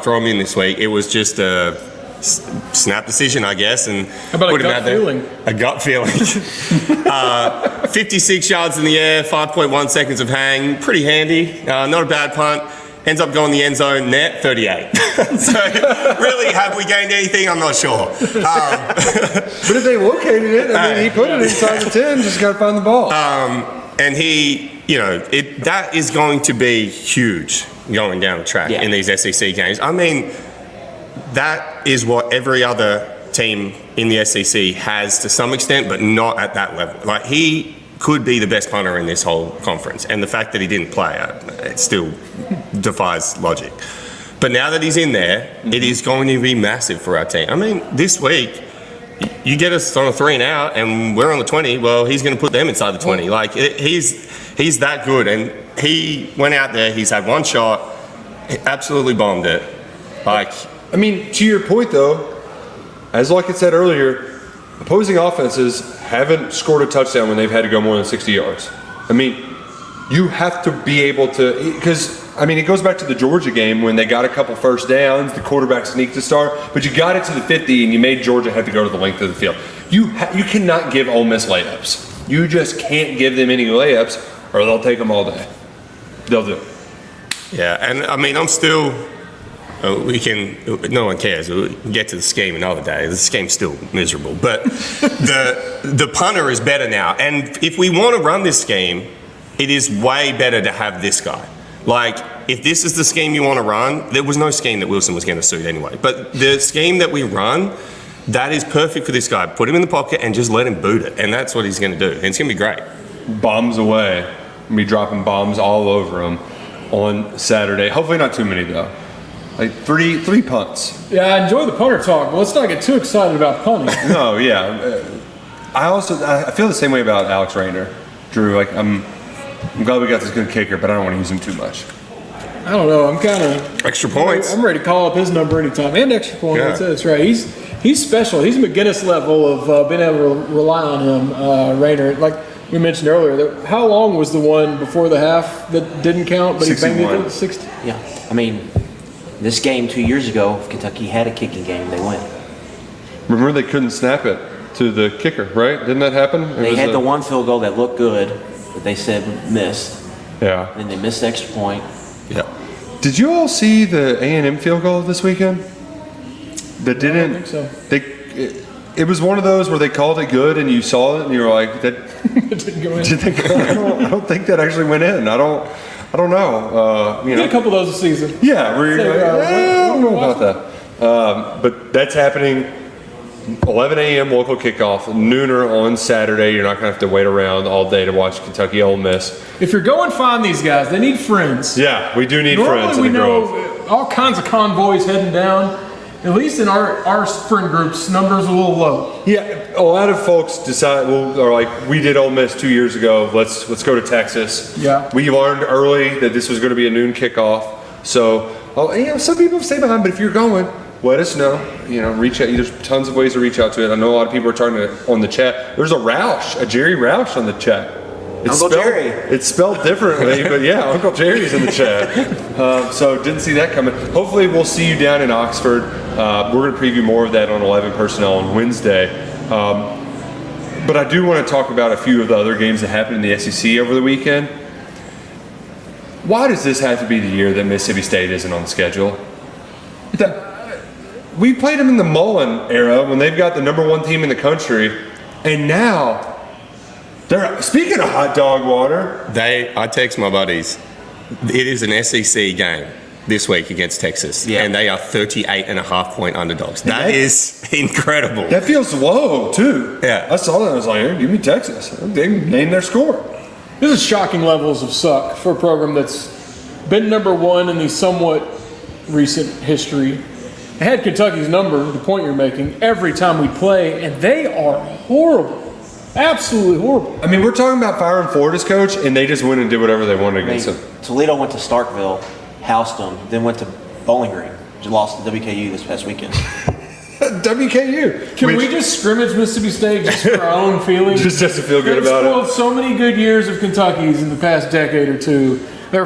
throw him in this week. It was just a snap decision, I guess, and How about put a him gut out there. feeling? A gut feeling. 56 yards in the air, 5.1 seconds of hang, pretty handy. Not a bad punt. Ends up going the end zone, net 38. So really, have we gained anything? I'm not sure. But if they located it, he put it inside the 10, just got to find the ball. And that is going to be huge going down the track in these SEC games. I mean, that is what every other team in the SEC has to some extent, but not at that level. Like, he could be the best punter in this whole conference. And the fact that he didn't play, it still defies logic. But now that he's in there, it is going to be massive for our team. I mean, this week, you get us on a 3 and out, and we're on the 20. Well, he's going to put them inside the 20. Like, he's that good, and he went out there. He's had one shot, he absolutely bombed it. Like, I mean, to your point though, as like I said earlier, opposing offenses haven't scored a touchdown when they've had to go more than 60 yards. I mean, you have to be able to, because it goes back to the Georgia game when they got a couple first downs, the quarterback sneaked the start, but you got it to the 50 and you made Georgia have to go to the length of the field. You cannot give Ole Miss layups. You just can't give them any layups or they'll take them all day. They'll do it. yeah, and I'm still, no one cares. We'll get to the scheme another day. The scheme's still miserable. But the punter is better now. And if we want to run this scheme, it is way better to have this guy. Like, if this is the scheme you want to run, there was no scheme that Wilson was going to suit anyway. But the scheme that we run, that is perfect for this guy. Put him in the pocket and just let him boot it. And that's what he's going to do. And it's going to be great. Bombs away. We'll be dropping bombs all over them on Saturday. Hopefully not too many though. Like three punts. Yeah, I enjoy the punter talk, but let's not get too excited about punting. No, yeah. I feel the same way about Alex Rayner. Drew, like I'm glad we got this good kicker, but I don't want to use him too much. I don't know. I'm kind of Extra points. I'm ready to call up his number anytime. And extra point. Yeah. That's right. He's special. He's McGinnis level of being able to rely on him, Rayner. Like we mentioned earlier, how long was the one before the half that didn't count? But 61. he banged it 60. Yeah, this game 2 years ago, if Kentucky had a kicking game, they win. Remember they couldn't snap it to the kicker, right? Didn't that happen? They had the one field goal that looked good, but they said missed. Yeah. Then they missed the extra point. Yeah. Did you all see the A&M field goal this weekend? That didn't. I don't think so. It was one of those where they called it good and you saw it and you were like, "That It didn't go in. did they go? I don't think that actually went in. I don't know. Get a couple of those a season. Yeah, where you're Say, like, I don't know about that. But that's happening. 11 a.m. local kickoff, nooner on Saturday. You're not going to have to wait around all day to watch Kentucky Ole Miss. If you're going, find these guys. They need friends. Yeah, we do need Normally friends in we the know Grove. all kinds of convoys heading down. At least in our friend groups, numbers are a little low. Yeah, a lot of folks are like, we did Ole Miss 2 years ago. Let's go to Texas. Yeah. We learned early that this was going to be a noon kickoff. So a some people stay behind, but if you're going, let us know. Reach out. There's tons of ways to reach out to it. I know a lot of people are talking on the chat. There's a Jerry Roush on the chat. Uncle Jerry. It's spelled differently, but yeah, Uncle Jerry's in the chat. So didn't see that coming. Hopefully we'll see you down in Oxford. We're going to preview more of that on 11 Personnel on Wednesday. But I do want to talk about a few of the other games that happened in the SEC over the weekend. Why does this have to be the year that Mississippi State isn't on the schedule? We played them in the Mullen era when they've got the number 1 team in the country, and now they're speaking of hot dog water. I text my buddies. It is an SEC game this week against Texas, and they are 38.5-point underdogs. That is incredible. That feels low too. Yeah, I saw that. I was like, hey, give me Texas. They named their score. This is shocking levels of suck for a program that's been number 1 in the somewhat recent history. I had Kentucky's number, the point you're making, every time we play, and they are horrible. Absolutely horrible. I mean, we're talking about firing Florida's coach, and they just went and did whatever they wanted against him. Toledo went to Starkville, housed them, then went to Bowling Green. Lost to WKU this past weekend. WKU. Can we just scrimmage Mississippi State just for our own feelings? Just to feel good about They've it. spoiled so many good years of Kentucky's in the past decade or two. They're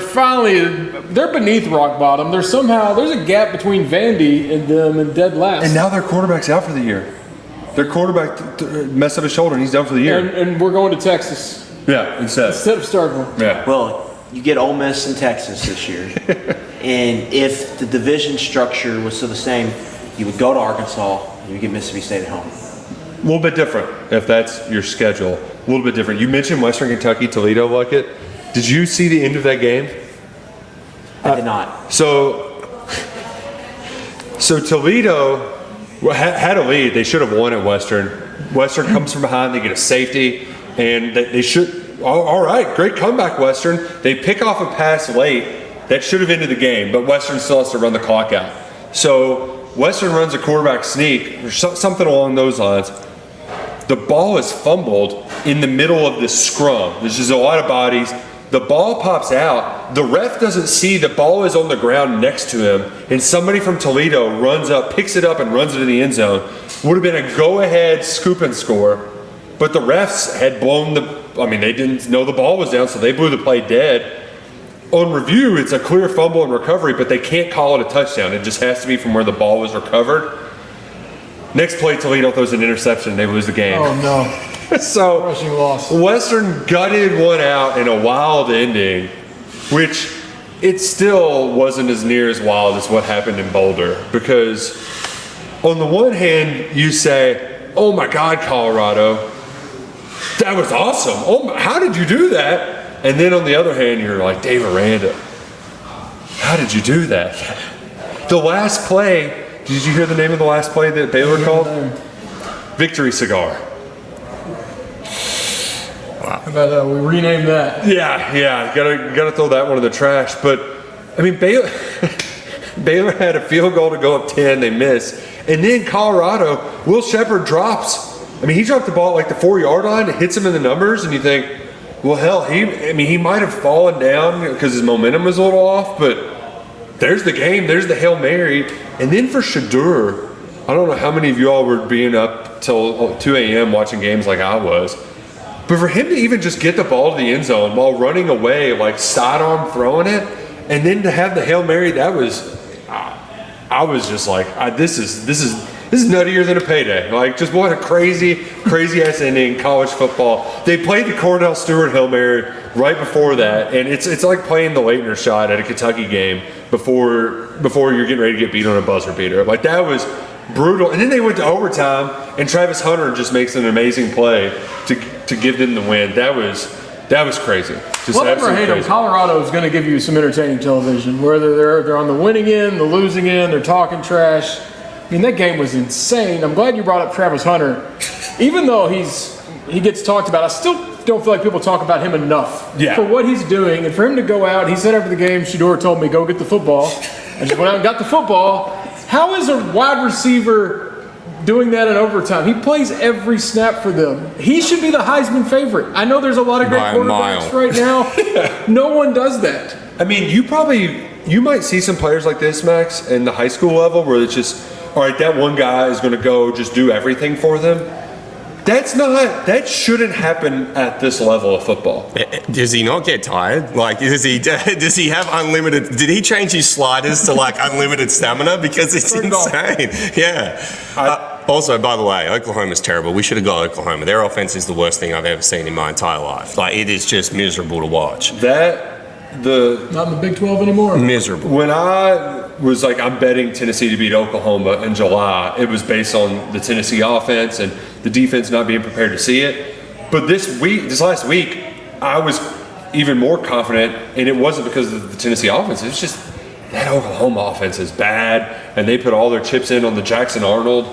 beneath rock bottom. There's a gap between Vandy and them and dead last. And now their quarterback's out for the year. Their quarterback messed up his shoulder and he's done for the year. And we're going to Texas. Yeah, instead of Starkville. Yeah. Well, you get Ole Miss and Texas this year. And if the division structure was still the same, you would go to Arkansas and you would get Mississippi State at home. A little bit different if that's your schedule. A little bit different. You mentioned Western Kentucky, Toledo like it. Did you see the end of that game? I did not. So Toledo had a lead. They should have won at Western. Western comes from behind. They get a safety, and they should. All right, great comeback, Western. They pick off a pass late that should have ended the game, but Western still has to run the clock out. So Western runs a quarterback sneak or something along those lines. The ball is fumbled in the middle of this scrum. There's just a lot of bodies. The ball pops out. The ref doesn't see the ball is on the ground next to him, and somebody from Toledo runs up, picks it up, and runs it in the end zone. Would have been a go-ahead scoop and score, but the refs had blown they didn't know the ball was down, so they blew the play dead. On review, it's a clear fumble and recovery, but they can't call it a touchdown. It just has to be from where the ball was recovered. Next play, Toledo throws an interception, and they lose the game. Oh, no. So Rushing loss. Western gutted one out in a wild ending, which it still wasn't as near as wild as what happened in Boulder. Because on the one hand, you say, oh my God, Colorado, that was awesome. How did you do that? And then on the other hand, you're like, Dave Aranda, how did you do that? The last play, did you hear the name of the last play that Baylor called? Victory Cigar. How about that? We rename that. Yeah. Gotta throw that one in the trash. But I mean, Baylor had a field goal to go up 10. They miss, and then Colorado, Will Shepherd drops. I mean, he dropped the ball at like the 4-yard line. It hits him in the numbers, and you think, well, hell, he might have fallen down because his momentum was a little off. But there's the game. There's the Hail Mary, and then for Shadur, I don't know how many of you all were being up till 2 a.m. watching games like I was. But for him to even just get the ball to the end zone while running away, like sidearm throwing it, and then to have the Hail Mary, I was just like, this is nuttier than a payday. Like, just what a crazy ass ending college football. They played the Cordell Stewart Hail Mary right before that, and it's like playing the Leitner shot at a Kentucky game before you're getting ready to get beat on a buzzer beater. Like, that was brutal. And then they went to overtime, and Travis Hunter just makes an amazing play to give them the win. That was crazy. Just Whatever I hate them, crazy. Colorado is going to give you some entertaining television. Whether they're on the winning end, the losing end, they're talking trash. I mean, that game was insane. I'm glad you brought up Travis Hunter. Even though he gets talked about, I still don't feel like people talk about him enough for what he's doing. And for him to go out, he said after the game, Shedeur told me, go get the football. I just went out and got the football. How is a wide receiver doing that in overtime? He plays every snap for them. He should be the Heisman favorite. I know there's a lot of great quarterbacks right now. No one does that. I mean, you probably you might see some players like this, Max, in the high school level where it's just, all right, that one guy is going to go just do everything for them. That shouldn't happen at this level of football. Does he not get tired? Like, does he have unlimited? Did he change his sliders to like unlimited stamina? Because it's insane. Yeah. Also, by the way, Oklahoma's terrible. We should have got Oklahoma. Their offense is the worst thing I've ever seen in my entire life. Like, it is just miserable to watch. Not in the Big 12 anymore. Miserable. When I was like, I'm betting Tennessee to beat Oklahoma in July, it was based on the Tennessee offense and the defense not being prepared to see it. But this last week, I was even more confident, and it wasn't because of the Tennessee offense. It was just that Oklahoma offense is bad, and they put all their chips in on the Jackson Arnold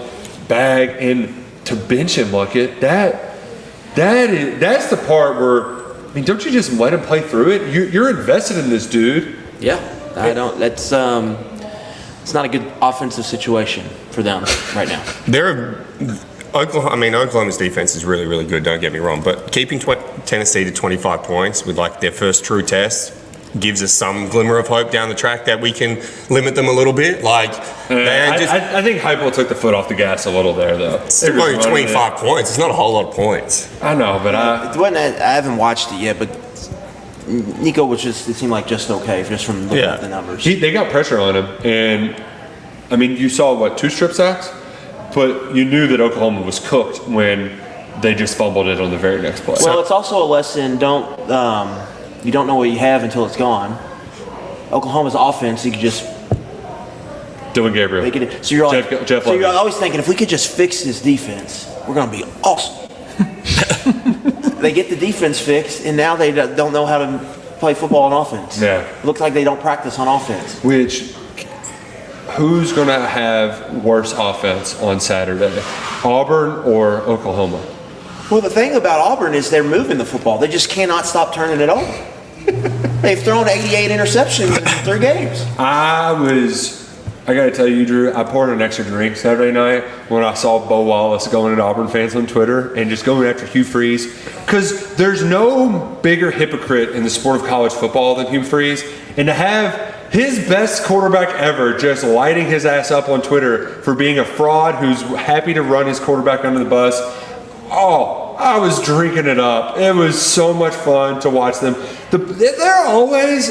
bag, and to bench him like it, that's the part where, I mean, don't you just let him play through it? You're invested in this dude. Yeah, I don't. That's it's not a good offensive situation for them right now. Oklahoma's defense is really, really good. Don't get me wrong, but keeping Tennessee to 25 points with like their first true test gives us some glimmer of hope down the track that we can limit them a little bit. Like, I think Heupel took the foot off the gas a little there, though. It's only 25 points. It's not a whole lot of points. I know, but It wasn't, I haven't watched it yet, but Nico was it seemed like just okay, just from looking at the numbers. They got pressure on him, and I mean, you saw 2 strip sacks, but you knew that Oklahoma was cooked when they just fumbled it on the very next play. Well, it's also a lesson. You don't know what you have until it's gone. Oklahoma's offense, you could just Dylan Gabriel. make it. So you're like, Jeff so you're Levy. always thinking, if we could just fix this defense, we're going to be awesome. They get the defense fixed, and now they don't know how to play football on offense. Yeah. It looks like they don't practice on offense. Who's going to have worse offense on Saturday, Auburn or Oklahoma? Well, the thing about Auburn is they're moving the football. They just cannot stop turning it over. They've thrown 88 interceptions in 3 games. I got to tell you, Drew, I poured an extra drink Saturday night when I saw Bo Wallace going at Auburn fans on Twitter and just going after Hugh Freeze. Because there's no bigger hypocrite in the sport of college football than Hugh Freeze. And to have his best quarterback ever just lighting his ass up on Twitter for being a fraud who's happy to run his quarterback under the bus. Oh, I was drinking it up. It was so much fun to watch them. They're always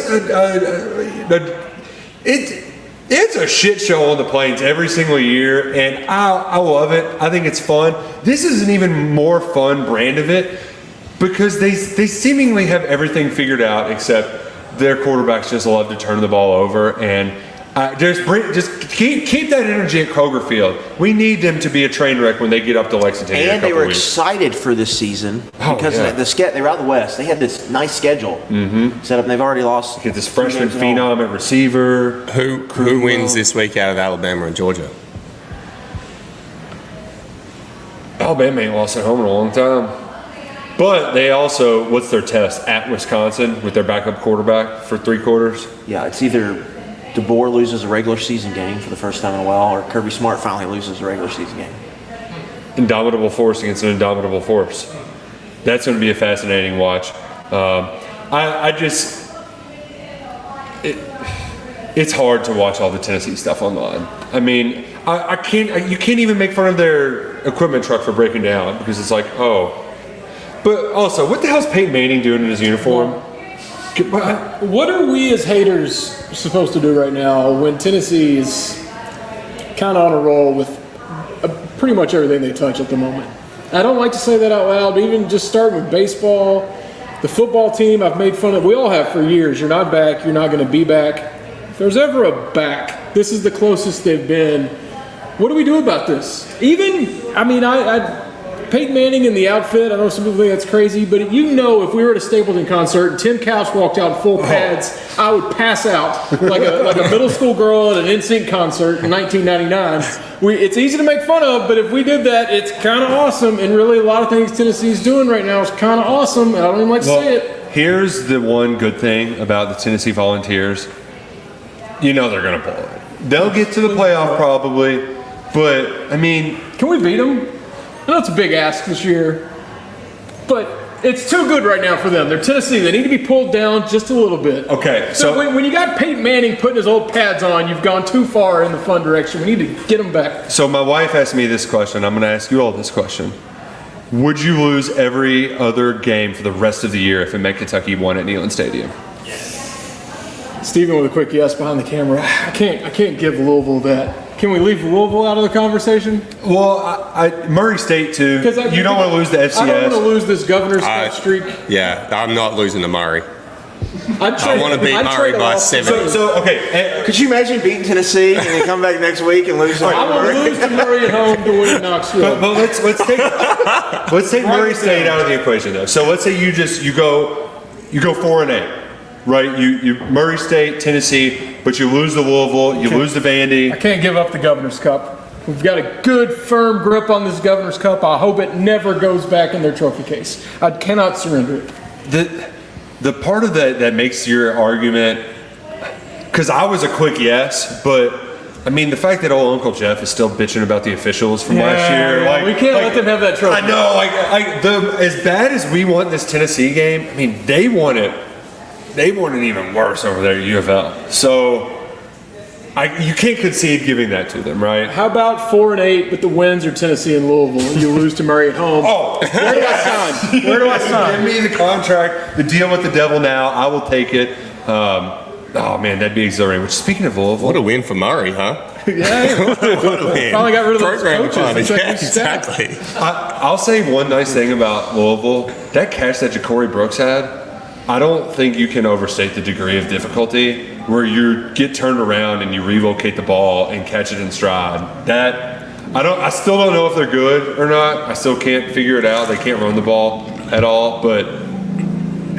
it's a shit show on the Plains every single year, and I love it. I think it's fun. This is an even more fun brand of it because they seemingly have everything figured out except their quarterbacks just love to turn the ball over, and just keep that energy at Kroger Field. We need them to be a train wreck when they get up to Lexington. And they were excited for this season because they were out the West. They had this nice schedule set up, and they've already lost. Get this freshman phenom at receiver. Who wins this week out of Alabama and Georgia? Alabama ain't lost at home in a long time. But they also, what's their test? At Wisconsin with their backup quarterback for 3 quarters? Yeah, it's either DeBoer loses a regular season game for the first time in a while, or Kirby Smart finally loses a regular season game. Indomitable force against an indomitable force. That's going to be a fascinating watch. It's hard to watch all the Tennessee stuff online. I mean, you can't even make fun of their equipment truck for breaking down because it's like, oh. But also, what the hell's Peyton Manning doing in his uniform? What are we as haters supposed to do right now when Tennessee is kind of on a roll with pretty much everything they touch at the moment? I don't like to say that out loud, but even just starting with baseball, the football team I've made fun of, we all have for years. You're not back, you're not going to be back. If there's ever a back, this is the closest they've been. What do we do about this? Peyton Manning in the outfit, I know some people think that's crazy, but if we were at a Stapleton concert and Tim Couch walked out in full pads, I would pass out like a middle school girl at an NSYNC concert in 1999. It's easy to make fun of, but if we did that, it's kind of awesome. And really, a lot of things Tennessee's doing right now is kind of awesome. I don't even like to say it. Here's the one good thing about the Tennessee Volunteers. They're going to pull it. They'll get to the playoff probably, but, Can we beat them? I know it's a big ask this year, but It's too good right now for them. They're Tennessee. They need to be pulled down just a little bit. Okay, So so when you got Peyton Manning putting his old pads on, you've gone too far in the fun direction. We need to get them back. so my wife asked me this question. I'm going to ask you all this question. Would you lose every other game for the rest of the year if it meant Kentucky won at Neyland Stadium? Stephen with a quick yes behind the camera. I can't give Louisville that. Can we leave Louisville out of the conversation? Well, I Murray State too. You don't want to lose the FCS. I don't want to lose this Governor's Cup streak. Yeah, I'm not losing to Murray. I want to beat Murray by 7. So okay, Could you imagine beating Tennessee and then come back next week and lose? I will lose to Murray at home to win Knoxville. but let's take Murray State out of the equation though. So let's say you go 4-8, right? You Murray State, Tennessee, but you lose to Louisville, you lose to Vandy. I can't give up the Governor's Cup. We've got a good, firm grip on this Governor's Cup. I hope it never goes back in their trophy case. I cannot surrender it. The part of that makes your argument, because I was a quick yes, but I mean the fact that old Uncle Jeff is still bitching about the officials from last year, Yeah, we can't let them have that trophy. I know, as bad as we want this Tennessee game, I mean they want it even worse over there at U of L. So you can't concede giving that to them, right? How about 4-8, but the wins are Tennessee and Louisville, and you lose to Murray at home? Oh, Where do I sign? Where do I sign? Give me the contract, the deal with the devil now. I will take it. Oh man, that'd be exhilarating. Which, speaking of Louisville, What a win for Murray, huh? Yeah, What a win. finally got rid of those Program coaches. advantage. It's like Yeah, we stacked. exactly. I'll say one nice thing about Louisville. That catch that Ja'Cory Brooks had, I don't think you can overstate the degree of difficulty where you get turned around and you relocate the ball and catch it in stride. I still don't know if they're good or not. I still can't figure it out. They can't run the ball at all, but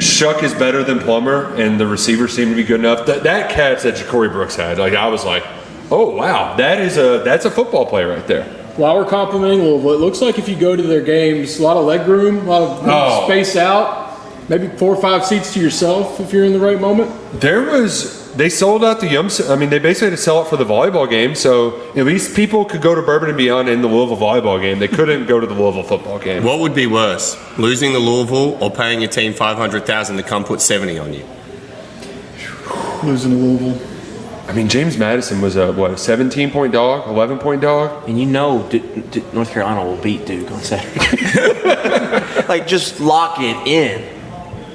Shuck is better than Plummer, and the receivers seem to be good enough. That catch that Ja'Cory Brooks had, I was like, oh wow, that's a football play right there. While we're complimenting Louisville, it looks like if you go to their games, a lot of leg room, a lot of space out, maybe 4 or 5 seats to yourself if you're in the right moment. They sold out the they basically had to sell it for the volleyball game, so at least people could go to Bourbon and Beyond in the Louisville volleyball game. They couldn't go to the Louisville football game. What would be worse, losing to Louisville or paying your team $500,000 to come put 70 on you? Losing to Louisville. I mean, James Madison was a 17-point dog, 11-point dog? And North Carolina will beat Duke on Saturday. Just lock it in.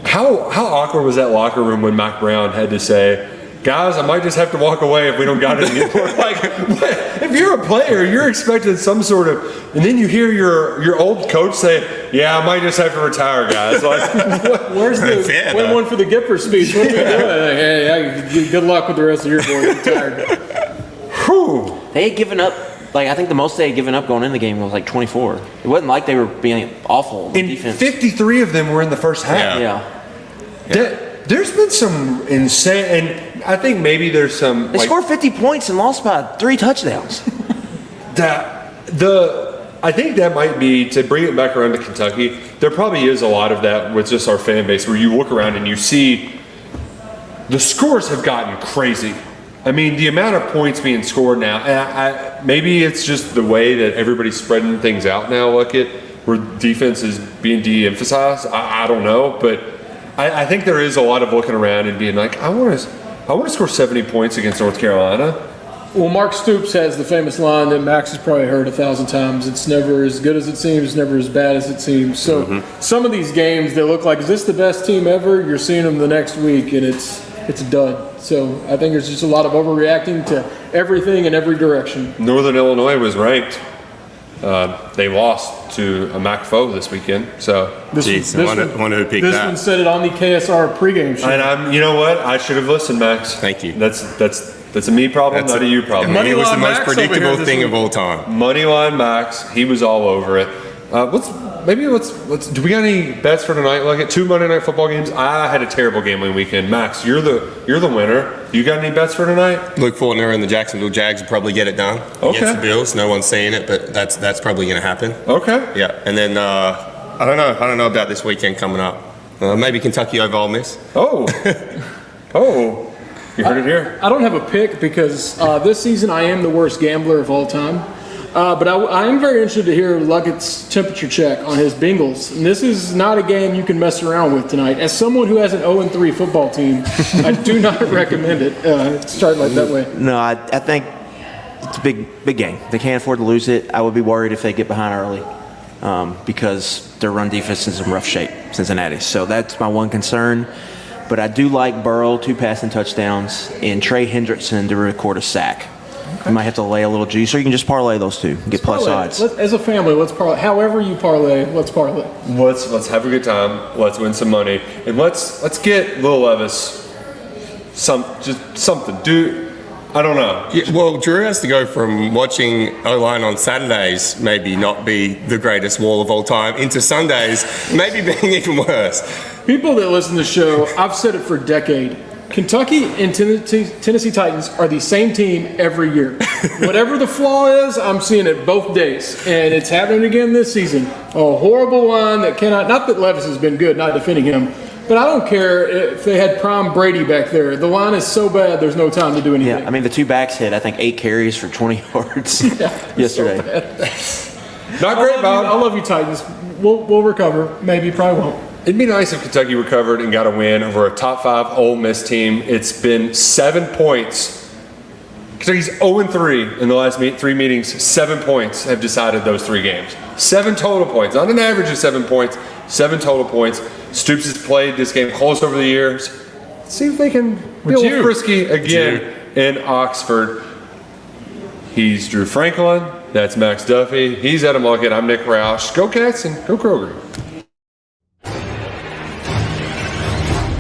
How awkward was that locker room when Mac Brown had to say, guys, I might just have to walk away if we don't got it anymore. If you're a player, you're expecting some sort of, and then you hear your old coach say, yeah, I might just have to retire, guys. Where's the win one for the Gipper speech? What are we doing? Hey, good luck with the rest of your board. I'm tired. Whew. They had given up. I think the most they had given up going in the game was 24. It wasn't like they were being awful on And defense. 53 of them were in the first half. Yeah. There's been some insane, and I think maybe there's some. They scored 50 points and lost by 3 touchdowns. I think that might be, to bring it back around to Kentucky, there probably is a lot of that with just our fan base where you look around and you see the scores have gotten crazy. I mean, the amount of points being scored now, and maybe it's just the way that everybody's spreading things out now, where defense is being de-emphasized. I don't know, but I think there is a lot of looking around and being like, I want to score 70 points against North Carolina. Well, Mark Stoops has the famous line that Max has probably heard 1,000 times. It's never as good as it seems, never as bad as it seems. So some of these games, they look like, is this the best team ever? You're seeing them the next week, and it's a dud. So I think there's just a lot of overreacting to everything in every direction. Northern Illinois was ranked. They lost to a MAC foe this weekend. So, I wonder who picked this that. one said it on the KSR pregame show. and you know what? I should have listened, Max. Thank you. That's a me problem, not a you problem. Money It was the line most Max over here predictable this thing week. of all time. Moneyline Max, he was all over it. Let's do we got any bets for tonight? Look at 2 Monday Night Football games. I had a terrible gambling weekend. Max, you're the winner. You got any bets for tonight? Luke Fortner and the Jacksonville Jags will probably get it done Okay. against the Bills. No one's seeing it, but that's probably going to happen. Okay. Yeah, and then I don't know about this weekend coming up. Maybe Kentucky over Ole Miss. Oh. You heard it here. I don't have a pick because this season I am the worst gambler of all time. But I am very interested to hear Luckett's temperature check on his Bengals. And this is not a game you can mess around with tonight. As someone who has an 0-3 football team, I do not recommend it starting like that way. No, I think it's a big game. They can't afford to lose it. I would be worried if they get behind early because their run defense is in rough shape, Cincinnati. So that's my one concern. But I do like Burrow, 2 passing touchdowns, and Trey Hendrickson to record a sack. You might have to lay a little juice, or you can just parlay those two. Get plus odds. As a family, let's parlay. However you parlay, let's parlay. Let's have a good time. Let's win some money, and let's get Lil Levis something. I don't know. Yeah, well, Drew has to go from watching O-line on Saturdays, maybe not be the greatest wall of all time, into Sundays, maybe being even worse. People that listen to the show, I've said it for a decade. Kentucky and Tennessee Titans are the same team every year. Whatever the flaw is, I'm seeing it both days. And it's happening again this season. A horrible line that cannot, not that Levis has been good, not defending him, but I don't care if they had prime Brady back there. The line is so bad, there's no time to do anything. Yeah, I mean, the 2 backs had, I think, 8 carries for 20 yards yesterday. Not great, Bob. I love you, Titans. We'll recover. Maybe, probably won't. It'd be nice if Kentucky recovered and got a win over a top 5 Ole Miss team. It's been 7 points. Kentucky's 0-3 in the last 3 meetings. 7 points have decided those 3 games. 7 total points, not an average of 7 points. 7 total points. Stoops has played this game close over the years. Let's see if they can be a little frisky again in Oxford. He's Drew Franklin. That's Max Duffy. He's Adam Luckett. I'm Nick Roush. Go Cats and go Kroger.